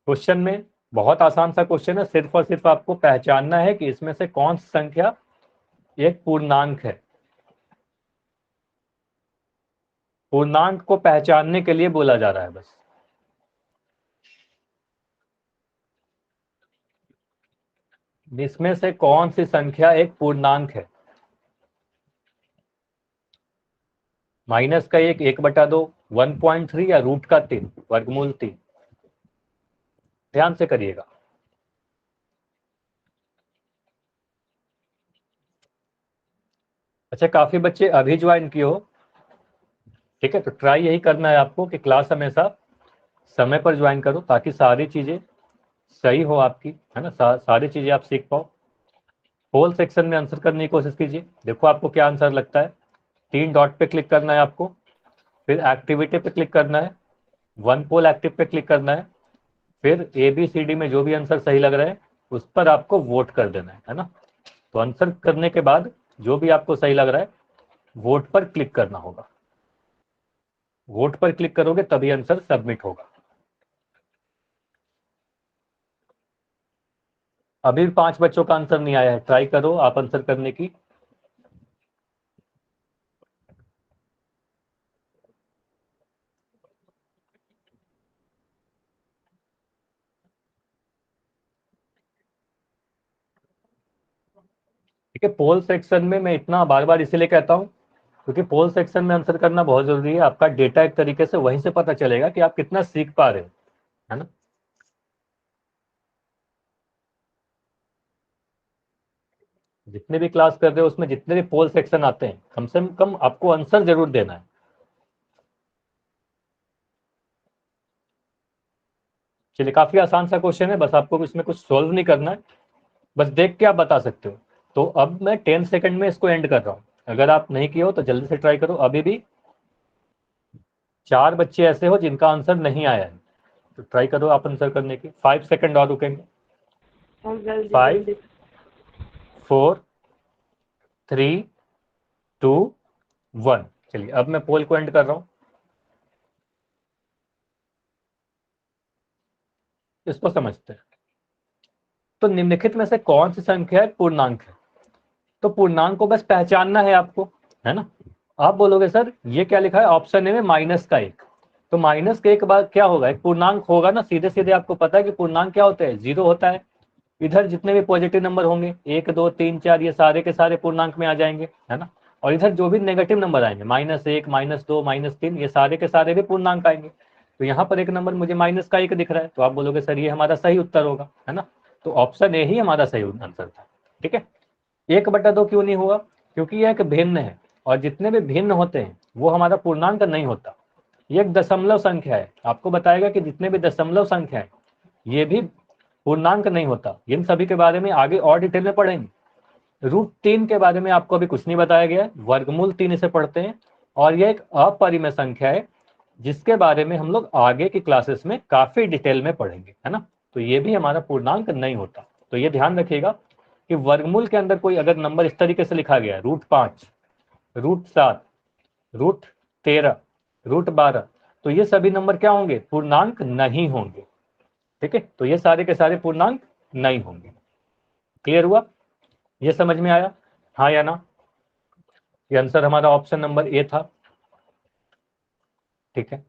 क्वेश्चन में बहुत आसान सा क्वेश्चन है, सिर्फ और सिर्फ आपको पहचानना है कि इसमें से कौन सी संख्या एक पूर्णांक है। पूर्णांक को पहचानने के लिए बोला जा रहा है बस। इसमें से कौन सी संख्या एक पूर्णांक है। माइनस का एक, 1/2, 1.3 या रूट का 3, वर्गमूल 3। ध्यान से करिएगा। अच्छा, काफी बच्चे अभी ज्वाइन किए हो। ठीक है, तो ट्राई यही करना है आपको कि क्लास हमेशा समय पर ज्वाइन करो, ताकि सारी चीजें सही हो आपकी, है ना, सारी चीजें आप सीख पाओ। होल सेक्शन में आंसर करने की कोशिश कीजिए। देखो आपको क्या आंसर लगता है। 3 डॉट पे क्लिक करना है आपको, फिर एक्टिविटी पे क्लिक करना है, वन पोल एक्टिव पे क्लिक करना है, फिर ABCD में जो भी आंसर सही लग रहा है उस पर आपको वोट कर देना है ना। तो आंसर करने के बाद जो भी आपको सही लग रहा है वोट पर क्लिक करना होगा। वोट पर क्लिक करोगे तभी आंसर सबमिट होगा। अभी भी 5 बच्चों का आंसर नहीं आया है, ट्राई करो आप आंसर करने की। ठीक है, पोल सेक्शन में मैं इतना बार बार इसीलिए कहता हूं क्योंकि पोल सेक्शन में आंसर करना बहुत जरूरी है। आपका डेटा एक तरीके से वहीं से पता चलेगा कि आप कितना सीख पा रहे हो, है ना। जितने भी क्लास कर रहे हो उसमें जितने भी पोल सेक्शन आते हैं कम से कम आपको आंसर जरूर देना है। चलिए, काफी आसान सा क्वेश्चन है, बस आपको इसमें कुछ सोल्व नहीं करना है, बस देख के आप बता सकते हो। तो अब मैं 10 सेकंड में इसको एंड कर रहा हूं। अगर आप नहीं किए हो तो जल्दी से ट्राई करो। अभी भी 4 बच्चे ऐसे हो जिनका आंसर नहीं आया है, तो ट्राई करो आप आंसर करने की। 5 सेकंड और रुकेंगे। 5, 4, 3, 2, 1। चलिए अब मैं पोल को एंड कर रहा हूं। इसको समझते हैं। तो निम्नलिखित में से कौन सी संख्या पूर्णांक है। तो पूर्णांक को बस पहचानना है आपको, है ना। आप बोलोगे सर ये क्या लिखा है ऑप्शन ए में, -1। तो -1 के बाद क्या होगा, एक पूर्णांक होगा ना। सीधे सीधे आपको पता है कि पूर्णांक क्या होते हैं, 0 होता है। इधर जितने भी पॉजिटिव नंबर होंगे 1, 2, 3, 4, ये सारे के सारे पूर्णांक में आ जाएंगे, है ना। और इधर जो भी नेगेटिव नंबर आएंगे, -1, -2, -3, ये सारे के सारे भी पूर्णांक आएंगे। तो यहाँ पर एक नंबर मुझे -1 दिख रहा है, तो आप बोलोगे सर ये हमारा सही उत्तर होगा, है ना। तो ऑप्शन ए ही हमारा सही आंसर था। ठीक है, 1/2 क्यों नहीं हुआ, क्योंकि यह एक भिन्न है, और जितने भी भिन्न होते हैं वो हमारा पूर्णांक नहीं होता। ये एक दशमलव संख्या है, आपको बताएगा कि जितने भी दशमलव संख्या है ये भी पूर्णांक नहीं होता। इन सभी के बारे में आगे और डिटेल में पढ़ेंगे। √3 के बारे में आपको अभी कुछ नहीं बताया गया है, वर्गमूल 3 इसे पढ़ते हैं, और यह एक अपरिमेय संख्या है जिसके बारे में हम लोग आगे की क्लासेस में काफी डिटेल में पढ़ेंगे, है ना। तो ये भी हमारा पूर्णांक नहीं होता। तो ये ध्यान रखिएगा कि वर्गमूल के अंदर कोई अगर नंबर इस तरीके से लिखा गया है, √5, √7, √13, √12, तो ये सभी नंबर क्या होंगे, पूर्णांक नहीं होंगे। ठीक है, तो ये सारे के सारे पूर्णांक नहीं होंगे। क्लियर हुआ, ये समझ में आया, हाँ या ना। ये आंसर हमारा ऑप्शन नंबर ए था। ठीक है,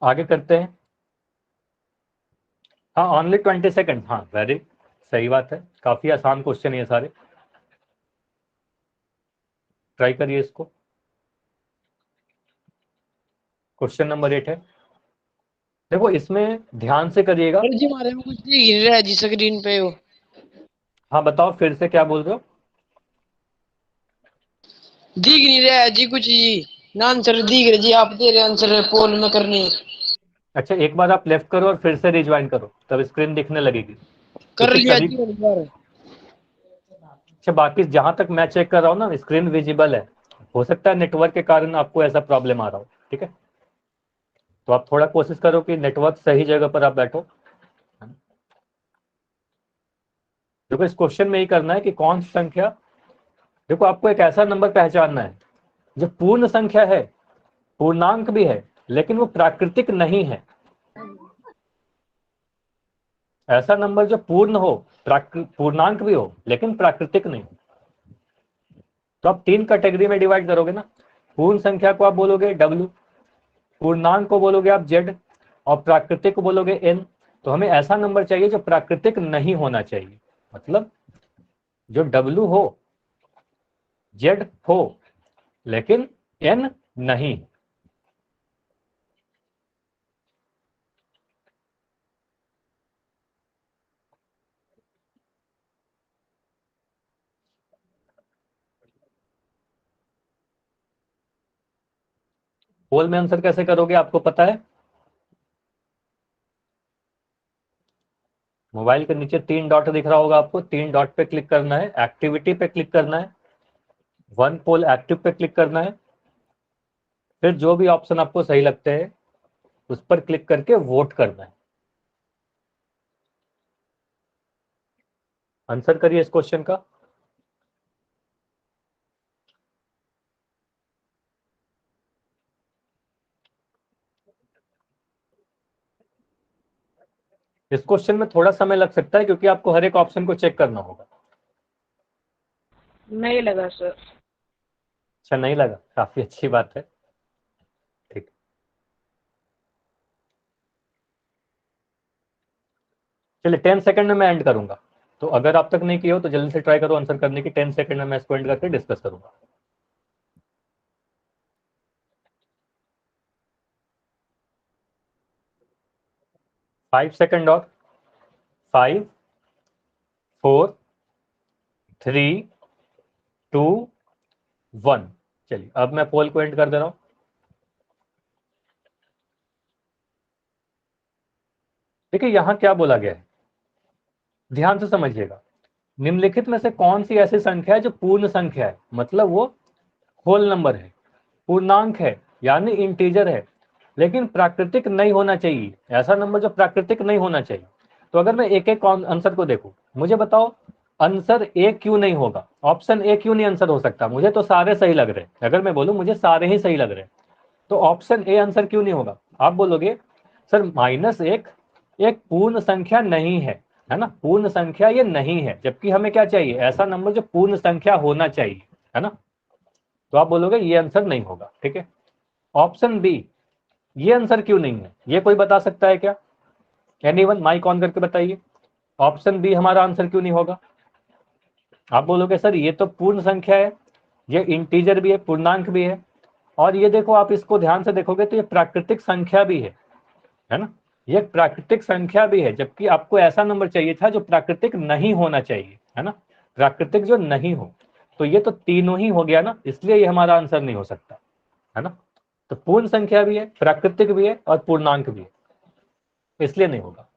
आगे करते हैं। हाँ, ओनली 20 सेकंड, हाँ वेरी सही बात है, काफी आसान क्वेश्चन है ये सारे। ट्राई करिए इसको। क्वेश्चन नंबर 8 है, देखो इसमें ध्यान से करिएगा। सर जी हमारे में कुछ नहीं गिर रहा है जी स्क्रीन पे हो। हाँ बताओ फिर से क्या बोल रहे हो। दिख नहीं रहा है जी कुछ जी ना, आंसर दिख रहे जी, आप दे रहे आंसर पोल में करनी। अच्छा, एक बार आप लेफ्ट करो और फिर से रिज्वाइन करो, तब स्क्रीन दिखने लगेगी, कर क्योंकि लिया सभी जी एक बार। अच्छा, बाकी जहां तक मैं चेक कर रहा हूँ ना, स्क्रीन विजिबल है, हो सकता है नेटवर्क के कारण आपको ऐसा प्रॉब्लम आ रहा हो, ठीक है। तो आप थोड़ा कोशिश करो कि नेटवर्क सही जगह पर आप बैठो। देखो इस क्वेश्चन में ही करना है कि कौन सी संख्या, देखो आपको एक ऐसा नंबर पहचानना है जो पूर्ण संख्या है, पूर्णांक भी है, लेकिन वो प्राकृतिक नहीं है। ऐसा नंबर जो पूर्ण हो, पूर्णांक भी हो, लेकिन प्राकृतिक नहीं। तो आप 3 कैटेगरी में डिवाइड करोगे ना, पूर्ण संख्या को आप बोलोगे W, पूर्णांक को बोलोगे आप Z, और प्राकृतिक को बोलोगे N। तो हमें ऐसा नंबर चाहिए जो प्राकृतिक नहीं होना चाहिए, मतलब जो W हो, Z हो, लेकिन N नहीं। पोल में आंसर कैसे करोगे आपको पता है? मोबाइल के नीचे 3 डॉट दिख रहा होगा आपको, 3 डॉट पे क्लिक करना है, एक्टिविटी पे क्लिक करना है, वन पोल एक्टिव पे क्लिक करना है, फिर जो भी ऑप्शन आपको सही लगते हैं उस पर क्लिक करके वोट करना है। आंसर करिए इस क्वेश्चन का। इस क्वेश्चन में थोड़ा समय लग सकता है क्योंकि आपको हर एक ऑप्शन को चेक करना होगा। नहीं लगा सर। अच्छा, नहीं लगा, काफी अच्छी बात है, ठीक। चलिए 10 सेकंड में मैं एंड करूंगा, तो अगर आप तक नहीं किए हो तो जल्दी से ट्राई करो आंसर करने की। 10 सेकंड में मैं इसको एंड करके डिस्कस करूंगा। 5 सेकंड और 5, 4, 3, 2, 1। चलिए अब मैं पोल को एंड कर दे रहा हूं। देखिए यहां क्या बोला गया है, ध्यान से समझिएगा। निम्नलिखित में से कौन सी ऐसी संख्या है जो पूर्ण संख्या है, मतलब वो होल नंबर है, पूर्णांक है, यानी इंटीजर है, लेकिन प्राकृतिक नहीं होना चाहिए। ऐसा नंबर जो प्राकृतिक नहीं होना चाहिए। तो अगर मैं एक एक आंसर को देखूं, मुझे बताओ आंसर ए क्यों नहीं होगा, ऑप्शन ए क्यों नहीं आंसर हो सकता? मुझे तो सारे सही लग रहे हैं, अगर मैं बोलूं मुझे सारे ही सही लग रहे हैं, तो ऑप्शन ए आंसर क्यों नहीं होगा? आप बोलोगे सर -1 एक पूर्ण संख्या नहीं है ना, पूर्ण संख्या ये नहीं है, जबकि हमें क्या चाहिए? ऐसा नंबर जो पूर्ण संख्या होना चाहिए, है ना। तो आप बोलोगे ये आंसर नहीं होगा, ठीक है। ऑप्शन बी, ये आंसर क्यों नहीं है, ये कोई बता सकता है क्या? एनीवन माइक ऑन करके बताइए, ऑप्शन बी हमारा आंसर क्यों नहीं होगा? आप बोलोगे सर ये तो पूर्ण संख्या है, ये इंटीजर भी है, पूर्णांक भी है, और ये देखो आप इसको ध्यान से देखोगे तो ये प्राकृतिक संख्या भी है ना, ये प्राकृतिक संख्या भी है, जबकि आपको ऐसा नंबर चाहिए था जो प्राकृतिक नहीं होना चाहिए, है ना, प्राकृतिक जो नहीं हो। तो ये तो तीनों ही हो गया ना, इसलिए ये हमारा आंसर नहीं हो सकता, है ना। तो पूर्ण संख्या भी है, प्राकृतिक भी है, और पूर्णांक भी है, इसलिए नहीं होगा।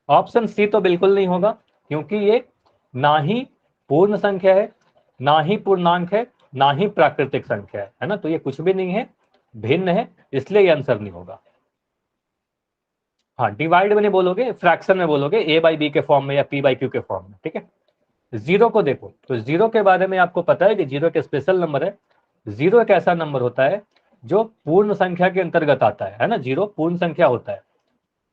ऑप्शन सी तो बिल्कुल नहीं होगा, क्योंकि ये ना ही पूर्ण संख्या है, ना ही पूर्णांक है, ना ही प्राकृतिक संख्या है ना, तो ये कुछ भी नहीं है, भिन्न है, इसलिए ये आंसर नहीं होगा। हाँ, डिवाइड में नहीं बोलोगे, फ्रैक्शन में बोलोगे, ए बाई बी के फॉर्म में या पी बाई क्यू के फॉर्म में, ठीक है। जीरो को देखो, तो जीरो के बारे में आपको पता है कि जीरो एक स्पेशल नंबर है। जीरो एक ऐसा नंबर होता है जो पूर्ण संख्या के अंतर्गत आता है ना, जीरो पूर्ण संख्या होता है।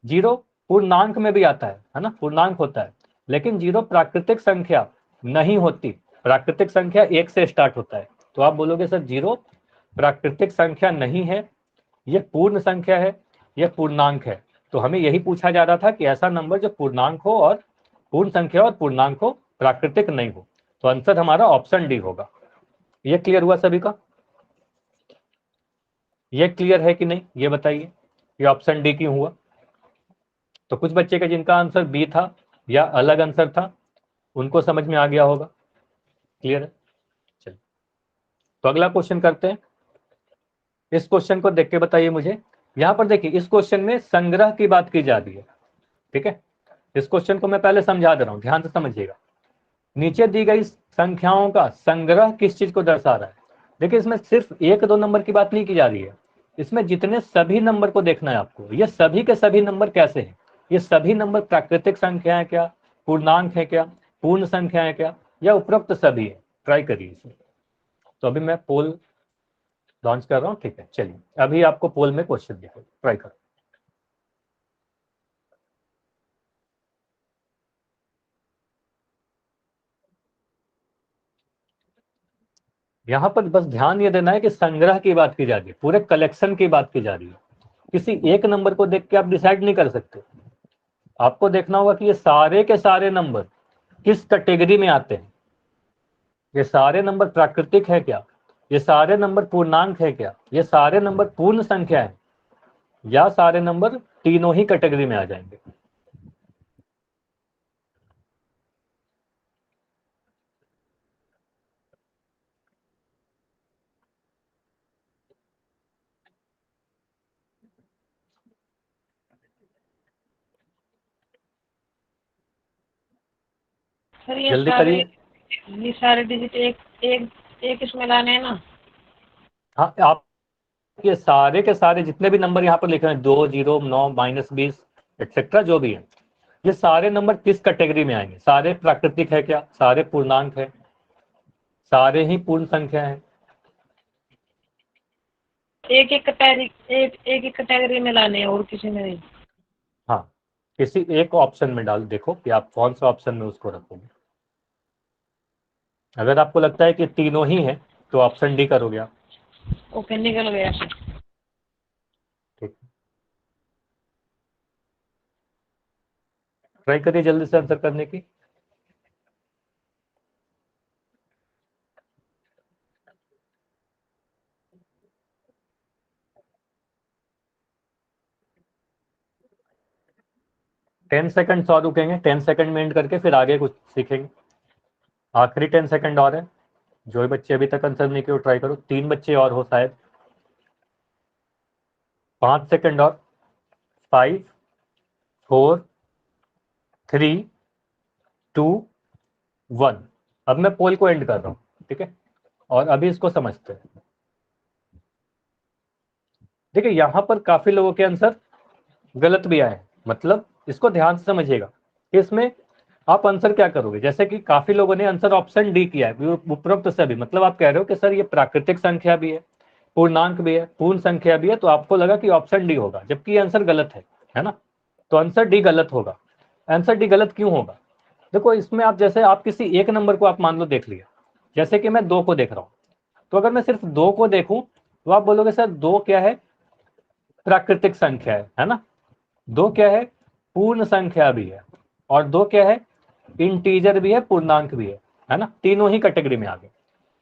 जीरो पूर्णांक में भी आता है ना, पूर्णांक होता है, लेकिन जीरो प्राकृतिक संख्या नहीं होती। प्राकृतिक संख्या 1 से स्टार्ट होता है। तो आप बोलोगे सर जीरो प्राकृतिक संख्या नहीं है, ये पूर्ण संख्या है, ये पूर्णांक है। तो हमें यही पूछा जा रहा था कि ऐसा नंबर जो पूर्णांक हो और पूर्ण संख्या और पूर्णांक हो, प्राकृतिक नहीं हो। तो आंसर हमारा ऑप्शन डी होगा। ये क्लियर हुआ सभी का? ये क्लियर है कि नहीं, ये बताइए, ये ऑप्शन डी क्यों हुआ? तो कुछ बच्चे का जिनका आंसर बी था या अलग आंसर था, उनको समझ में आ गया होगा, क्लियर है। चलिए तो अगला क्वेश्चन करते हैं। इस क्वेश्चन को देख के बताइए मुझे, यहां पर देखिए इस क्वेश्चन में संग्रह की बात की जा रही है, ठीक है। इस क्वेश्चन को मैं पहले समझा दे रहा हूं, ध्यान से समझिएगा। नीचे दी गई संख्याओं का संग्रह किस चीज को दर्शा रहा है। देखिए इसमें सिर्फ एक दो नंबर की बात नहीं की जा रही है, इसमें जितने सभी नंबर को देखना है आपको। ये सभी के सभी नंबर कैसे हैं, ये सभी नंबर प्राकृतिक संख्या है क्या, पूर्णांक है क्या, पूर्ण संख्या है क्या, या उपरोक्त सभी है। ट्राई करिए इसे। तो अभी मैं पोल लॉन्च कर रहा हूँ, ठीक है। चलिए अभी आपको पोल में क्वेश्चन दिखाई, ट्राई करो। यहाँ पर बस ध्यान ये देना है कि संग्रह की बात की जा रही है, पूरे कलेक्शन की बात की जा रही है। किसी एक नंबर को देख के आप डिसाइड नहीं कर सकते। आपको देखना होगा कि ये सारे के सारे नंबर किस कैटेगरी में आते हैं। ये सारे नंबर प्राकृतिक है क्या, ये सारे नंबर पूर्णांक है क्या, ये सारे नंबर पूर्ण संख्या है, या सारे नंबर तीनों ही कैटेगरी में आ जाएंगे। सर ये जल्दी सारे, करिए। ये सारे डिजिट एक एक एक इसमें लाने हैं ना। हाँ, आप ये सारे के सारे जितने भी नंबर यहाँ पर लिखे हैं 2, 0, 9, -20 एक्सेट्रा जो भी है, ये सारे नंबर किस कैटेगरी में आएंगे। सारे प्राकृतिक है क्या, सारे पूर्णांक है, सारे ही पूर्ण संख्या है। एक एक कैटेगरी, एक कैटेगरी में लाने हैं और किसी में नहीं। हाँ, किसी एक ऑप्शन में डाल, देखो कि आप कौन सा ऑप्शन में उसको रखोगे। अगर आपको लगता है कि तीनों ही है तो ऑप्शन डी करोगे आप। ओके, निकल गया। ठीक, ट्राई करिए जल्दी से आंसर करने की। टेन सेकंड और रुकेंगे, 10 सेकंड में एंड करके फिर आगे कुछ सीखेंगे। आखिरी 10 सेकंड और है। जो भी बच्चे अभी तक आंसर नहीं किए वो ट्राई करो, 3 बच्चे और हो शायद। 5 सेकंड और। 5, 4, 3, 2, 1। अब मैं पोल को एंड कर रहा हूँ, ठीक है। और अभी इसको समझते हैं। देखिए यहाँ पर काफी लोगों के आंसर गलत भी आए, मतलब इसको ध्यान से समझिएगा कि इसमें आप आंसर क्या करोगे। जैसे कि काफी लोगों ने आंसर ऑप्शन डी किया है, उपरोक्त सभी, मतलब आप कह रहे हो कि सर ये प्राकृतिक संख्या भी है, पूर्णांक भी है, पूर्ण संख्या भी है, तो आपको लगा कि ऑप्शन डी होगा, जबकि ये आंसर गलत है ना। तो आंसर डी गलत होगा। आंसर डी गलत क्यों होगा, देखो इसमें आप जैसे आप किसी एक नंबर को आप मान लो देख लिया, जैसे कि मैं 2 को देख रहा हूं, तो अगर मैं सिर्फ 2 को देखूं तो आप बोलोगे सर 2 क्या है, प्राकृतिक संख्या है ना। 2 क्या है, पूर्ण संख्या भी है, और 2 क्या है, इंटीजर भी है, पूर्णांक भी है ना, तीनों ही कैटेगरी में आ गए।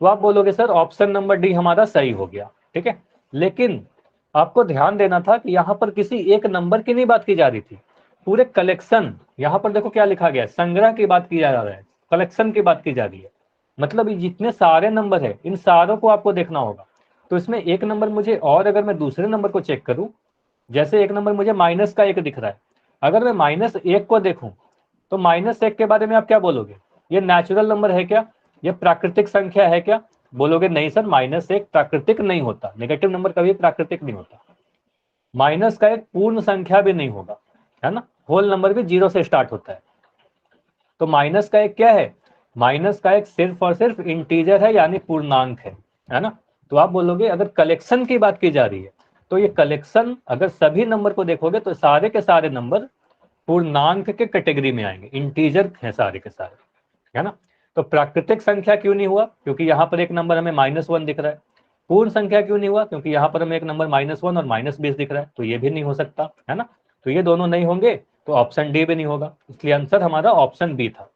तो आप बोलोगे सर ऑप्शन नंबर डी हमारा सही हो गया, ठीक है। लेकिन आपको ध्यान देना था कि यहां पर किसी एक नंबर की नहीं बात की जा रही थी, पूरे कलेक्शन। यहां पर देखो क्या लिखा गया है, संग्रह की बात की जा रहा है, कलेक्शन की बात की जा रही है। मतलब ये जितने सारे नंबर है इन सारों को आपको देखना होगा। तो इसमें एक नंबर मुझे, और अगर मैं दूसरे नंबर को चेक करूं, जैसे एक नंबर मुझे -1 दिख रहा है, अगर मैं -1 को देखूं तो -1 के बारे में आप क्या बोलोगे, ये नेचुरल नंबर है क्या, ये प्राकृतिक संख्या है क्या। बोलोगे नहीं सर, -1 प्राकृतिक नहीं होता, नेगेटिव नंबर कभी प्राकृतिक नहीं होता। -1 पूर्ण संख्या भी नहीं होगा, है ना। होल नंबर भी 0 से स्टार्ट होता है। तो -1 क्या है, -1 सिर्फ और सिर्फ इंटीजर है, यानी पूर्णांक है ना। तो आप बोलोगे अगर कलेक्शन की बात की जा रही है तो ये कलेक्शन, अगर सभी नंबर को देखोगे तो सारे के सारे नंबर पूर्णांक के कैटेगरी में आएंगे, इंटीजर हैं सारे के सारे, है ना। तो प्राकृतिक संख्या क्यों नहीं हुआ, क्योंकि यहाँ पर एक नंबर हमें -1 दिख रहा है। पूर्ण संख्या क्यों नहीं हुआ, क्योंकि यहाँ पर हमें एक नंबर -1 और -20 दिख रहा है, तो ये भी नहीं हो सकता, है ना। तो ये दोनों नहीं होंगे तो ऑप्शन डी भी नहीं होगा, इसलिए आंसर हमारा ऑप्शन बी था।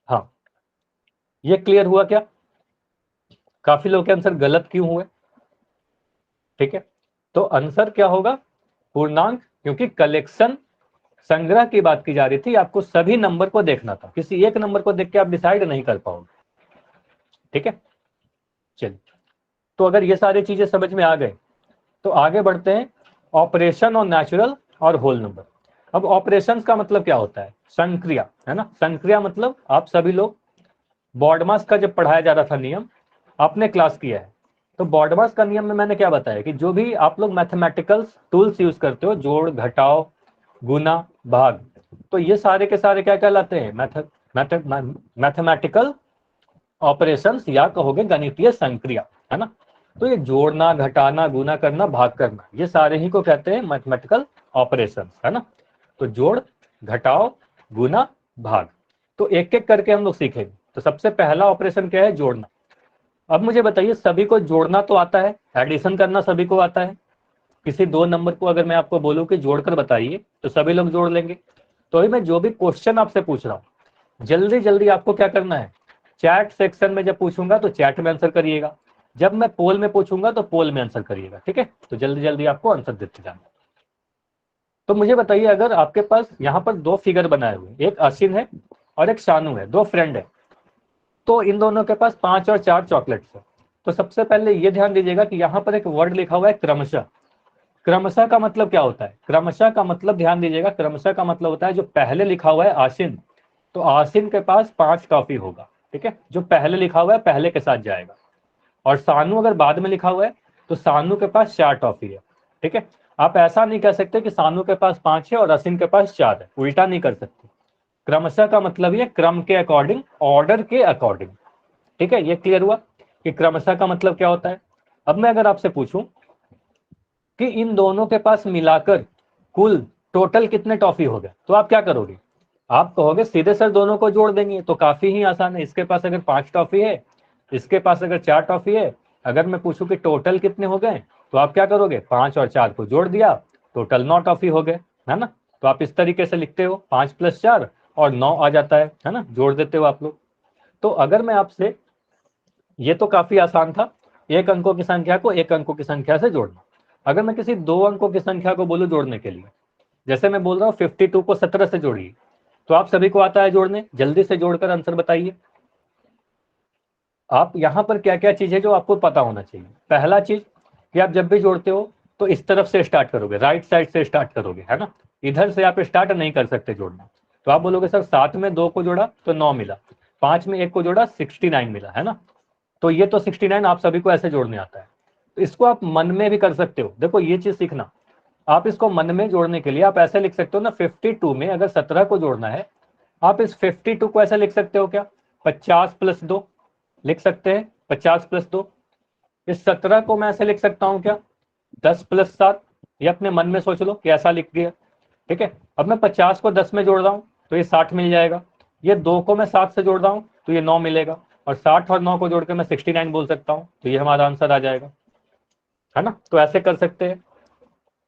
हाँ, ये क्लियर हुआ क्या, काफी लोग के आंसर गलत क्यों हुए, ठीक है। तो आंसर क्या होगा, पूर्णांक, क्योंकि कलेक्शन, संग्रह की बात की जा रही थी, आपको सभी नंबर को देखना था, किसी एक नंबर को देख के आप डिसाइड नहीं कर पाओगे, ठीक है। चलिए, तो अगर ये सारी चीजें समझ में आ गए तो आगे बढ़ते हैं ऑपरेशन और नेचुरल और होल नंबर। अब ऑपरेशंस का मतलब क्या होता है? संक्रिया, है ना। संक्रिया मतलब आप सभी लोग बॉडमास का जब पढ़ाया जा रहा था नियम, आपने क्लास किया है, तो बॉडमास का नियम में मैंने क्या बताया कि जो भी आप लोग मैथमेटिकल टूल्स यूज करते हो, जोड़, घटाओ, गुना, भाग, तो ये सारे के सारे क्या कहलाते हैं? मैथमेटिकल ऑपरेशंस, या कहोगे गणितीय संक्रिया, है ना। तो ये जोड़ना, घटाना, गुना करना, भाग करना, ये सारे ही को कहते हैं मैथमेटिकल ऑपरेशंस, है ना। तो जोड़, घटाओ, गुना, भाग, तो एक एक करके हम लोग सीखेंगे। तो सबसे पहला ऑपरेशन क्या है? जोड़ना। अब मुझे बताइए, सभी को जोड़ना तो आता है, एडिशन करना सभी को आता है। किसी दो नंबर को अगर मैं आपको बोलूं कि जोड़कर बताइए, तो सभी लोग जोड़ लेंगे। तो अभी मैं जो भी क्वेश्चन आपसे पूछ रहा हूं, जल्दी जल्दी आपको क्या करना है? चैट सेक्शन में जब पूछूंगा तो चैट में आंसर करिएगा, जब मैं पोल में पूछूंगा तो पोल में आंसर करिएगा, ठीक है। तो जल्दी जल्दी आपको आंसर देते जाना। तो मुझे बताइए, अगर आपके पास यहाँ पर दो फिगर बनाए हुए, एक अश्विन है और एक शानू है, दो फ्रेंड है, तो इन दोनों के पास 5 और 4 चॉकलेट्स है। तो सबसे पहले ये ध्यान दीजिएगा कि यहाँ पर एक वर्ड लिखा हुआ है क्रमशः। क्रमशः का मतलब क्या होता है? क्रमशः का मतलब, ध्यान दीजिएगा, क्रमशः का मतलब होता है जो पहले लिखा हुआ है आसिन, तो आसिन के पास 5 टॉफी होगा, ठीक है। जो पहले लिखा हुआ है पहले के साथ जाएगा। और सानू अगर बाद में लिखा हुआ है तो सानू के पास 4 टॉफी है, ठीक है। आप ऐसा नहीं कह सकते कि सानू के पास 5 है और असिन के पास 4 है, उल्टा नहीं कर सकते। क्रमशः का मतलब ये क्रम के अकॉर्डिंग, ऑर्डर के अकॉर्डिंग, ठीक है। ये क्लियर हुआ कि क्रमशः का मतलब क्या होता है। अब मैं अगर आपसे पूछूं कि इन दोनों के पास मिलाकर कुल टोटल कितने टॉफी हो गए, तो आप क्या करोगे? आप कहोगे सीधे सर दोनों को जोड़ देंगे, तो काफी ही आसान है। इसके पास अगर 5 टॉफी है, इसके पास अगर 4 टॉफी है, अगर मैं पूछूं कि टोटल कितने हो गए, तो आप क्या करोगे? 5 और 4 को जोड़ दिया, टोटल 9 टॉफी हो गए, है ना। तो आप इस तरीके से लिखते हो, 5 + 4 और 9 आ जाता है ना, जोड़ देते हो आप लोग। तो अगर मैं आपसे, ये तो काफी आसान था, एक अंकों की संख्या को एक अंकों की संख्या से जोड़ना। अगर मैं किसी दो अंकों की संख्या को बोलूं जोड़ने के लिए, जैसे मैं बोल रहा हूँ 52 को 17 से जोड़िए, तो आप सभी को आता है जोड़ने? जल्दी से जोड़कर आंसर बताइए। आप यहाँ पर क्या क्या चीज है जो आपको पता होना चाहिए? पहला चीज कि आप जब भी जोड़ते हो तो इस तरफ से स्टार्ट करोगे, राइट साइड से स्टार्ट करोगे, है ना। इधर से आप स्टार्ट नहीं कर सकते जोड़ना। तो आप बोलोगे सर 7 में 2 को जोड़ा तो 9 मिला, 5 में 1 को जोड़ा 69 मिला, है ना। तो ये तो 69 आप सभी को ऐसे जोड़ने आता है। तो इसको आप मन में भी कर सकते हो। देखो ये चीज सीखना, आप इसको मन में जोड़ने के लिए आप ऐसे लिख सकते हो ना, 52 में अगर 17 को जोड़ना है, आप इस 52 को ऐसे लिख सकते हो क्या? 50 + 2 लिख सकते हैं, 50 + 2। इस 17 को मैं ऐसे लिख सकता हूं क्या? 10 + 7। ये अपने मन में सोच लो कि ऐसा लिख दिया, ठीक है। अब मैं 50 को 10 में जोड़ रहा हूं तो ये 60 मिल जाएगा। ये 2 को मैं 7 से जोड़ रहा हूं तो ये 9 मिलेगा, और 60 और 9 को जोड़कर मैं 69 बोल सकता हूं, तो ये हमारा आंसर आ जाएगा, है ना। तो ऐसे कर सकते हैं।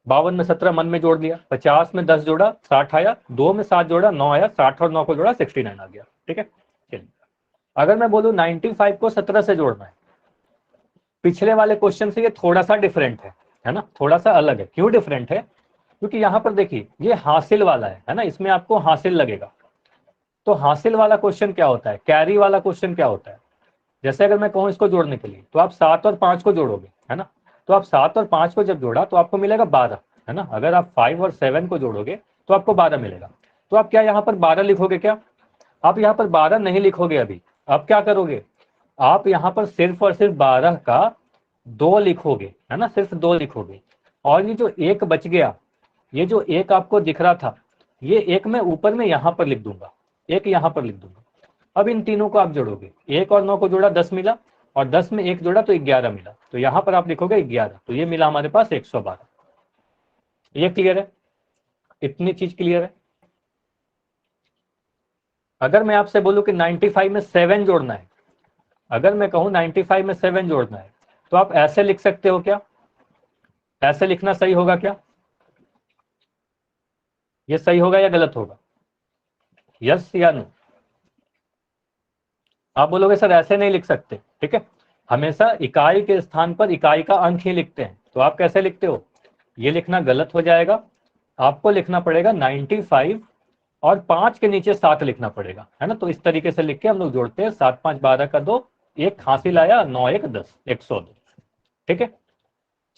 52 में 17 मन में जोड़ दिया, 50 में 10 जोड़ा 60 आया, 2 में 7 जोड़ा 9 आया, 60 और 9 को जोड़ा 69 आ गया, ठीक है। चलिए, अगर मैं बोलूं 95 को 17 से जोड़ना है, पिछले वाले क्वेश्चन से ये थोड़ा सा डिफरेंट है ना, थोड़ा सा अलग है। क्यों डिफरेंट है? क्योंकि यहाँ पर देखिए ये हासिल वाला है ना, इसमें आपको हासिल लगेगा। तो हासिल वाला क्वेश्चन क्या होता है, कैरी वाला क्वेश्चन क्या होता है? जैसे अगर मैं कहूँ इसको जोड़ने के लिए, तो आप 7 और 5 को जोड़ोगे, है ना। तो आप 7 और 5 को जब जोड़ा तो आपको मिलेगा 12, है ना। अगर आप 5 और 7 को जोड़ोगे तो आपको 12 मिलेगा। तो आप क्या यहाँ पर 12 लिखोगे क्या? आप यहाँ पर 12 नहीं लिखोगे अभी। आप क्या करोगे? आप यहाँ पर सिर्फ और सिर्फ 12 का 2 लिखोगे, है ना, सिर्फ 2 लिखोगे। और ये जो एक बच गया, ये जो एक आपको दिख रहा था, ये एक मैं ऊपर में यहाँ पर लिख दूंगा, एक यहाँ पर लिख दूंगा। अब इन तीनों को आप जोड़ोगे, 1 और 9 को जोड़ा 10 मिला, और 10 में 1 जोड़ा तो 11 मिला, तो यहाँ पर आप लिखोगे 11, तो ये मिला हमारे पास 112। ये क्लियर है? इतनी चीज क्लियर है? अगर मैं आपसे बोलूं कि 95 में 7 जोड़ना है, अगर मैं कहूं 95 में 7 जोड़ना है, तो आप ऐसे लिख सकते हो क्या? ऐसे लिखना सही होगा क्या? ये सही होगा या गलत होगा? यस या नो? आप बोलोगे सर ऐसे नहीं लिख सकते, ठीक है। हमेशा इकाई के स्थान पर इकाई का अंक ही लिखते हैं, तो आप कैसे लिखते हो? ये लिखना गलत हो जाएगा। आपको लिखना पड़ेगा 95 और 5 के नीचे 7 लिखना पड़ेगा, है ना। तो इस तरीके से लिख के हम लोग जोड़ते हैं, 7 5 12 का 2, एक हासिल आया, 9 1 10, 102, ठीक है।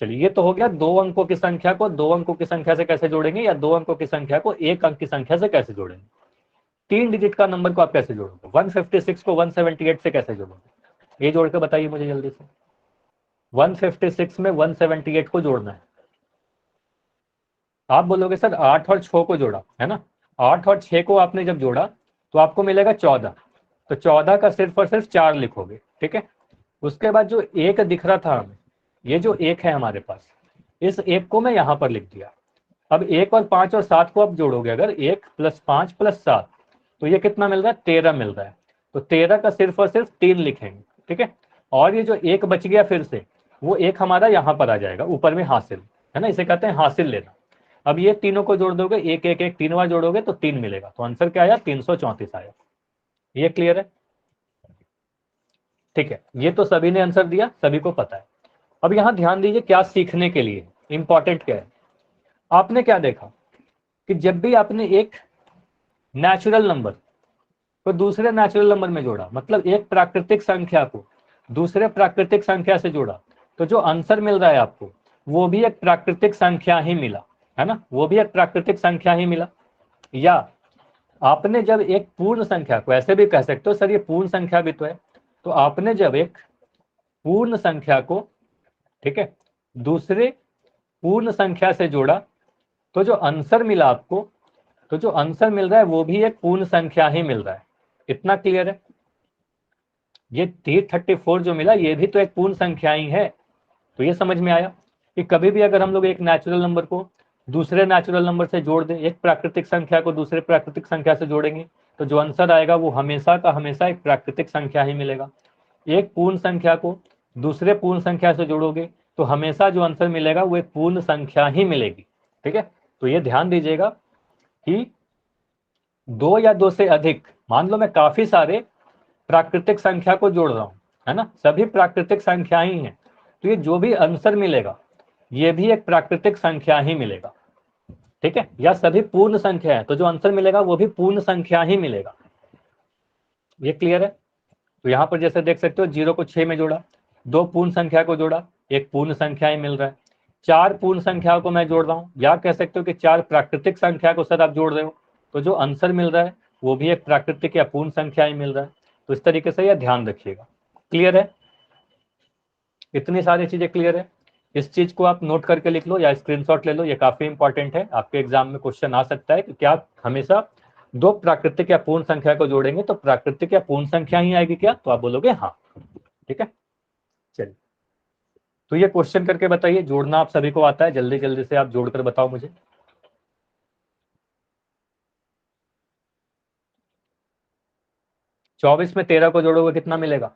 चलिए ये तो हो गया 2 अंकों की संख्या को 2 अंकों की संख्या से कैसे जोड़ेंगे, या 2 अंकों की संख्या को 1 अंक की संख्या से कैसे जोड़ेंगे। 3 डिजिट का नंबर को आप कैसे जोड़ोगे, 156 को 178 से कैसे जोड़ोगे, ये जोड़ के बताइए मुझे जल्दी से। 156 में 178 को जोड़ना है। आप बोलोगे सर 8 और 6 को जोड़ा है ना, 8 और 6 को आपने जब जोड़ा तो आपको मिलेगा 14, तो 14 का सिर्फ और सिर्फ 4 लिखोगे, ठीक है। उसके बाद जो 1 दिख रहा था हमें, ये जो 1 है हमारे पास, इस 1 को मैं यहां पर लिख दिया। अब 1 और 5 और 7 को आप जोड़ोगे, अगर 1 + 5 + 7, तो ये कितना मिल रहा है, 13 मिल रहा है। तो 13 का सिर्फ और सिर्फ 3 लिखेंगे, ठीक है। और ये जो 1 बच गया फिर से, वो 1 हमारा यहाँ पर आ जाएगा ऊपर में हासिल, है ना, इसे कहते हैं हासिल लेना। अब ये तीनों को जोड़ दोगे, 1 1 1 3 बार जोड़ोगे तो 3 मिलेगा, तो आंसर क्या आया, 334 आया। ये क्लियर है, ठीक है। ये तो सभी ने आंसर दिया, सभी को पता है। अब यहां ध्यान दीजिए क्या सीखने के लिए इंपॉर्टेंट क्या है। आपने क्या देखा कि जब भी आपने एक नेचुरल नंबर को दूसरे नेचुरल नंबर में जोड़ा, मतलब एक प्राकृतिक संख्या को दूसरे प्राकृतिक संख्या से जोड़ा, तो जो आंसर मिल रहा है आपको वो भी एक प्राकृतिक संख्या ही मिला, है ना, वो भी एक प्राकृतिक संख्या ही मिला। या आपने जब एक पूर्ण संख्या को, ऐसे भी कह सकते हो सर ये पूर्ण संख्या भी तो है, तो आपने जब एक पूर्ण संख्या को, ठीक है, दूसरे पूर्ण संख्या से जोड़ा, तो जो आंसर मिला आपको, तो जो आंसर मिल रहा है वो भी एक पूर्ण संख्या ही मिल रहा है। इतना क्लियर है। ये 334 जो मिला ये भी तो एक पूर्ण संख्या ही है। तो ये समझ में आया कि कभी भी अगर हम लोग एक नेचुरल नंबर को दूसरे नेचुरल नंबर से जोड़ दें, एक प्राकृतिक संख्या को दूसरे प्राकृतिक संख्या से जोड़ेंगे, तो जो आंसर आएगा वो हमेशा का हमेशा एक प्राकृतिक संख्या ही मिलेगा। एक पूर्ण संख्या को दूसरे पूर्ण संख्या से जोड़ोगे तो हमेशा जो आंसर मिलेगा वो एक पूर्ण संख्या ही मिलेगी, ठीक है। तो ये ध्यान दीजिएगा कि 2 या 2 से अधिक, मान लो मैं काफी सारे प्राकृतिक संख्या को जोड़ रहा हूं, है ना, सभी प्राकृतिक संख्या ही हैं, तो ये जो भी आंसर मिलेगा ये भी एक प्राकृतिक संख्या ही मिलेगा, ठीक है। या सभी पूर्ण संख्या है तो जो आंसर मिलेगा वो भी पूर्ण संख्या ही मिलेगा। ये क्लियर है। तो यहां पर जैसे देख सकते हो 0 को 6 में जोड़ा, 2 पूर्ण संख्या को जोड़ा, एक पूर्ण संख्या ही मिल रहा है। 4 पूर्ण संख्याओं को मैं जोड़ रहा हूं, या कह सकते हो कि 4 प्राकृतिक संख्या को सर आप जोड़ रहे हो, तो जो आंसर मिल रहा है वो भी एक प्राकृतिक या पूर्ण संख्या ही मिल रहा है। तो इस तरीके से यह ध्यान रखिएगा। क्लियर है, इतनी सारी चीजें क्लियर है। इस चीज को आप नोट करके लिख लो या स्क्रीनशॉट ले लो, ये काफी इंपॉर्टेंट है, आपके एग्जाम में क्वेश्चन आ सकता है कि क्या हमेशा 2 प्राकृतिक या पूर्ण संख्या को जोड़ेंगे तो प्राकृतिक या पूर्ण संख्या ही आएगी क्या, तो आप बोलोगे हाँ, ठीक है। चलिए, तो ये क्वेश्चन करके बताइए, जोड़ना आप सभी को आता है, जल्दी जल्दी से आप जोड़कर बताओ मुझे। चौबीस में 13 को जोड़ोगे कितना मिलेगा।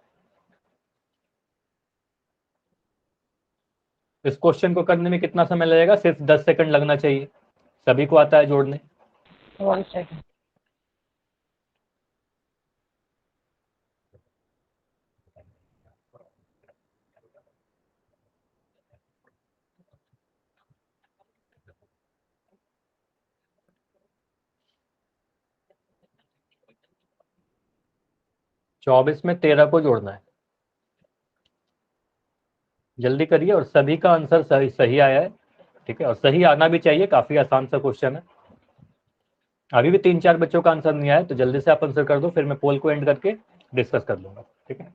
इस क्वेश्चन को करने में कितना समय लगेगा, सिर्फ 10 सेकंड लगना चाहिए, सभी को आता है जोड़ने। 1 सेकंड। चौबीस में 13 को जोड़ना है, जल्दी करिए। और सभी का आंसर सही सही आया है, ठीक है, और सही आना भी चाहिए, काफी आसान सा क्वेश्चन है। अभी भी 3 4 बच्चों का आंसर नहीं आया, तो जल्दी से आप आंसर कर दो, फिर मैं पोल को एंड करके डिस्कस कर लूंगा, ठीक है।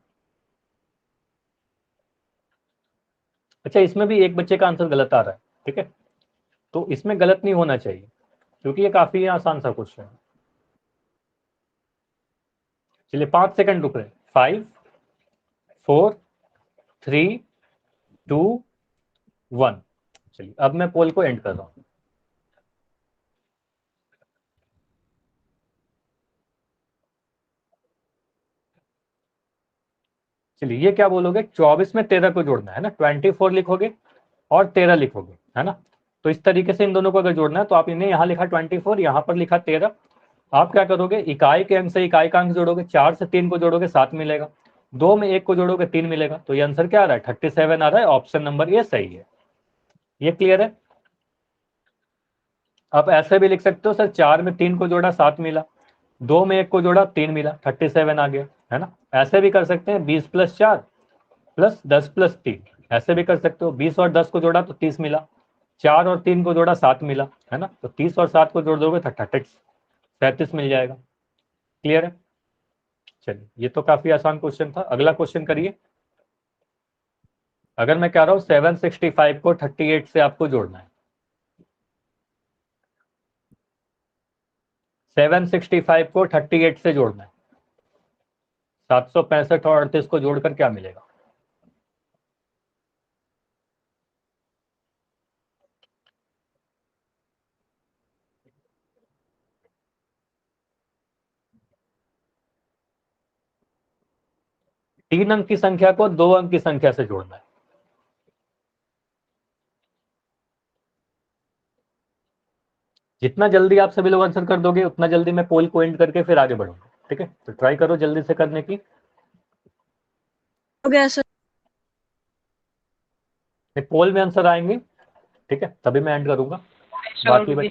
अच्छा, इसमें भी एक बच्चे का आंसर गलत आ रहा है, ठीक है, तो इसमें गलत नहीं होना चाहिए क्योंकि ये काफी आसान सा क्वेश्चन है। चलिए 5 सेकंड रुक रहे, 5 4 3 2 1। चलिए अब मैं पोल को एंड कर रहा हूं। चलिए ये क्या बोलोगे, 24 में 13 को जोड़ना है ना, 24 लिखोगे और 13 लिखोगे, है ना। तो इस तरीके से इन दोनों को अगर जोड़ना है तो आप इन्हें यहाँ लिखा 24, यहाँ पर लिखा 13। आप क्या करोगे, इकाई के अंक से इकाई का अंक जोड़ोगे, 4 से 3 को जोड़ोगे 7 मिलेगा, 2 में 1 को जोड़ोगे 3 मिलेगा, तो ये आंसर क्या आ रहा है, 37 आ रहा है, ऑप्शन नंबर ए सही है। ये क्लियर है। आप ऐसे भी लिख सकते हो सर 4 में 3 को जोड़ा 7 मिला, 2 में 1 को जोड़ा 3 मिला, 37 आ गया, है ना। ऐसे भी कर सकते हैं 20 + 4 + 10 + 3, ऐसे भी कर सकते हो, 20 और 10 को जोड़ा तो 30 मिला, 4 और 3 को जोड़ा 7 मिला, है ना, तो 30 और 7 को जोड़ दोगे तो 37 मिल जाएगा। क्लियर है? चलिए, ये तो काफी आसान क्वेश्चन था। अगला क्वेश्चन करिए। अगर मैं कह रहा हूं 765 को 38 से आपको जोड़ना है, 765 को 38 से जोड़ना है, 765 और 38 को जोड़कर क्या मिलेगा? तीन अंक की संख्या को 2 अंक की संख्या से जोड़ना है। जितना जल्दी आप सभी लोग आंसर कर दोगे उतना जल्दी मैं पोल को एंड करके फिर आगे बढ़ूंगा। ठीक है, तो ट्राई करो जल्दी से करने की। हो गया सर। पोल में आंसर आएंगे, ठीक है, तभी मैं एंड करूंगा। बाकी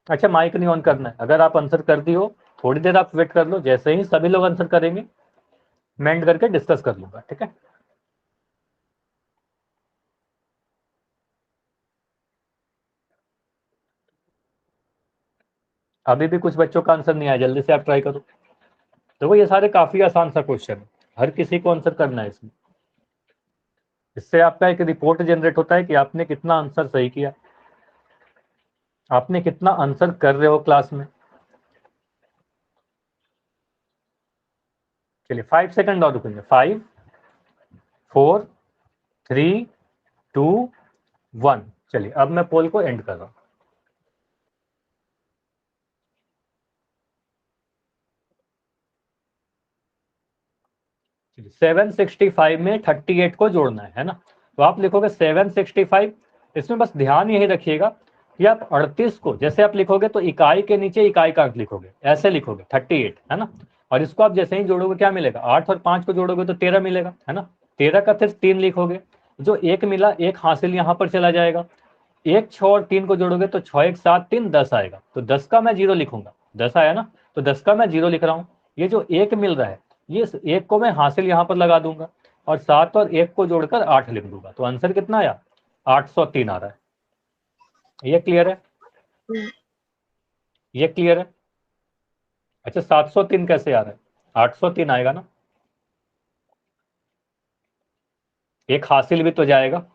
अच्छा, माइक नहीं ऑन करना है। अगर आप आंसर कर दी हो, थोड़ी देर आप वेट कर लो, जैसे ही सभी लोग आंसर करेंगे मैं एंड करके डिस्कस कर लूंगा। ठीक है, अभी भी कुछ बच्चों का आंसर नहीं आया, जल्दी से आप ट्राई करो। देखो ये सारे काफी आसान सा क्वेश्चन है, हर किसी को आंसर करना है इसमें। इससे आपका एक रिपोर्ट जनरेट होता है कि आपने कितना आंसर सही किया, आपने कितना आंसर कर रहे हो क्लास में। चलिए 5 सेकंड और रुकेंगे। 5 4 3 2 1। चलिए अब मैं पोल को एंड कर रहा हूं। 765 में 38 को जोड़ना है ना, तो आप लिखोगे 765। इसमें बस ध्यान यही रखिएगा कि आप 38 को जैसे आप लिखोगे तो इकाई के नीचे इकाई का अंक लिखोगे, ऐसे लिखोगे 38, है ना। और इसको आप जैसे ही जोड़ोगे क्या मिलेगा, 8 और 5 को जोड़ोगे तो 13 मिलेगा, है ना। 13 का सिर्फ 3 लिखोगे, जो एक मिला एक हासिल यहाँ पर चला जाएगा। एक 6 और 3 को जोड़ोगे तो 6 1 7 3 10 आएगा, तो 10 का मैं 0 लिखूंगा। 10 आया ना, तो 10 का मैं 0 लिख रहा हूँ। ये जो एक मिल रहा है, ये एक को मैं हासिल यहाँ पर लगा दूंगा और 7 और 1 को जोड़कर 8 लिख दूंगा, तो आंसर कितना आया, 803 आ रहा है। ये क्लियर है? ये क्लियर है? अच्छा, 703 कैसे आ रहा है? 803 आएगा ना, एक हासिल भी तो जाएगा,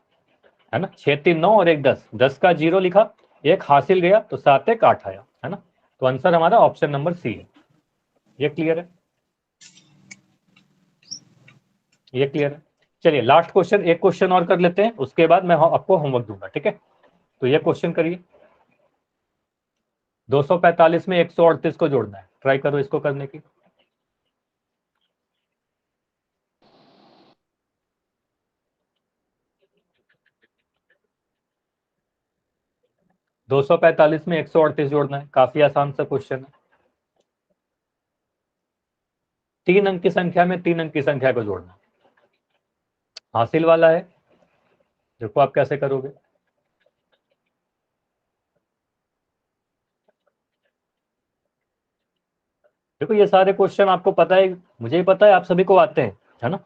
है ना। 6 3 9 और 1 10, 10 का 0 लिखा, एक हासिल गया तो 7 1 8 आया, है ना। तो आंसर हमारा ऑप्शन नंबर सी है। ये क्लियर है? ये क्लियर है? चलिए लास्ट क्वेश्चन, एक क्वेश्चन और कर लेते हैं, उसके बाद मैं आपको होमवर्क दूंगा। ठीक है, तो ये क्वेश्चन करिए। 245 में 138 को जोड़ना है, ट्राई करो इसको करने की। दो सौ पैंतालीस में 138 जोड़ना है, काफी आसान सा क्वेश्चन है। 3 अंक की संख्या में 3 अंक की संख्या को जोड़ना है, हासिल वाला है। देखो आप कैसे करोगे। देखो ये सारे क्वेश्चन आपको पता है, मुझे ही पता है, आप सभी को आते हैं, है ना।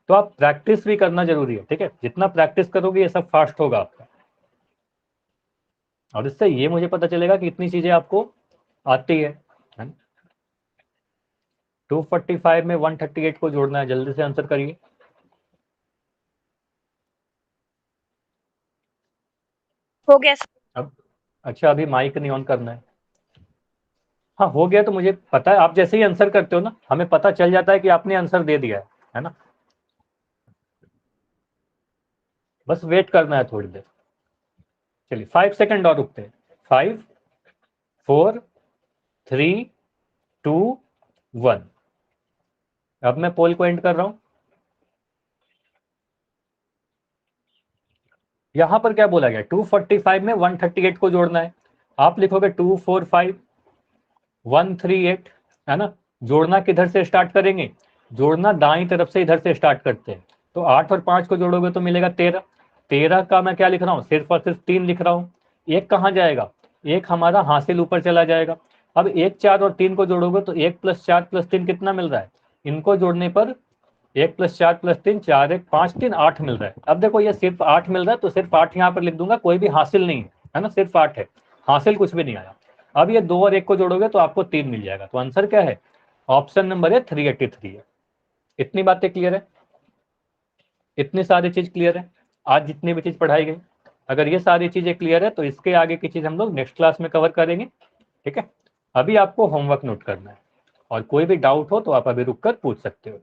तो आप प्रैक्टिस भी करना जरूरी है। ठीक है, जितना प्रैक्टिस करोगे ये सब फास्ट होगा आपका, और इससे ये मुझे पता चलेगा कि इतनी चीजें आपको आती है। 245 में 138 को जोड़ना है, जल्दी से आंसर करिए। हो गया सर। अब अच्छा, अभी माइक नहीं ऑन करना है। हाँ हो गया, तो मुझे पता है, आप जैसे ही आंसर करते हो ना, हमें पता चल जाता है कि आपने आंसर दे दिया है ना। बस वेट करना है थोड़ी देर। चलिए 5 सेकंड और रुकते हैं। 5 4 3 2 1। अब मैं पोल को एंड कर रहा हूं। यहां पर क्या बोला गया, 245 में 138 को जोड़ना है। आप लिखोगे 245 138, है ना। जोड़ना किधर से स्टार्ट करेंगे, जोड़ना दाई तरफ से इधर से स्टार्ट करते हैं। तो 8 और 5 को जोड़ोगे तो मिलेगा 13। 13 का मैं क्या लिख रहा हूँ, सिर्फ और सिर्फ 3 लिख रहा हूँ। एक कहाँ जाएगा, एक हमारा हासिल ऊपर चला जाएगा। अब 1 4 और 3 को जोड़ोगे तो 1 + 4 + 3 कितना मिल रहा है, इनको जोड़ने पर 1 + 4 + 3 4 1 5 3 8 मिल रहा है। अब देखो ये सिर्फ 8 मिल रहा है तो सिर्फ 8 यहाँ पर लिख दूंगा, कोई भी हासिल नहीं है ना, सिर्फ 8 है, हासिल कुछ भी नहीं आया। अब ये 2 और 1 को जोड़ोगे तो आपको 3 मिल जाएगा। तो आंसर क्या है? ऑप्शन नंबर है 383 है। इतनी बातें क्लियर है, इतनी सारी चीज क्लियर है, आज जितनी भी चीज पढ़ाई गई। अगर ये सारी चीजें क्लियर है तो इसके आगे की चीज हम लोग नेक्स्ट क्लास में कवर करेंगे, ठीक है। अभी आपको होमवर्क नोट करना है और कोई भी डाउट हो तो आप अभी रुक कर पूछ सकते हो।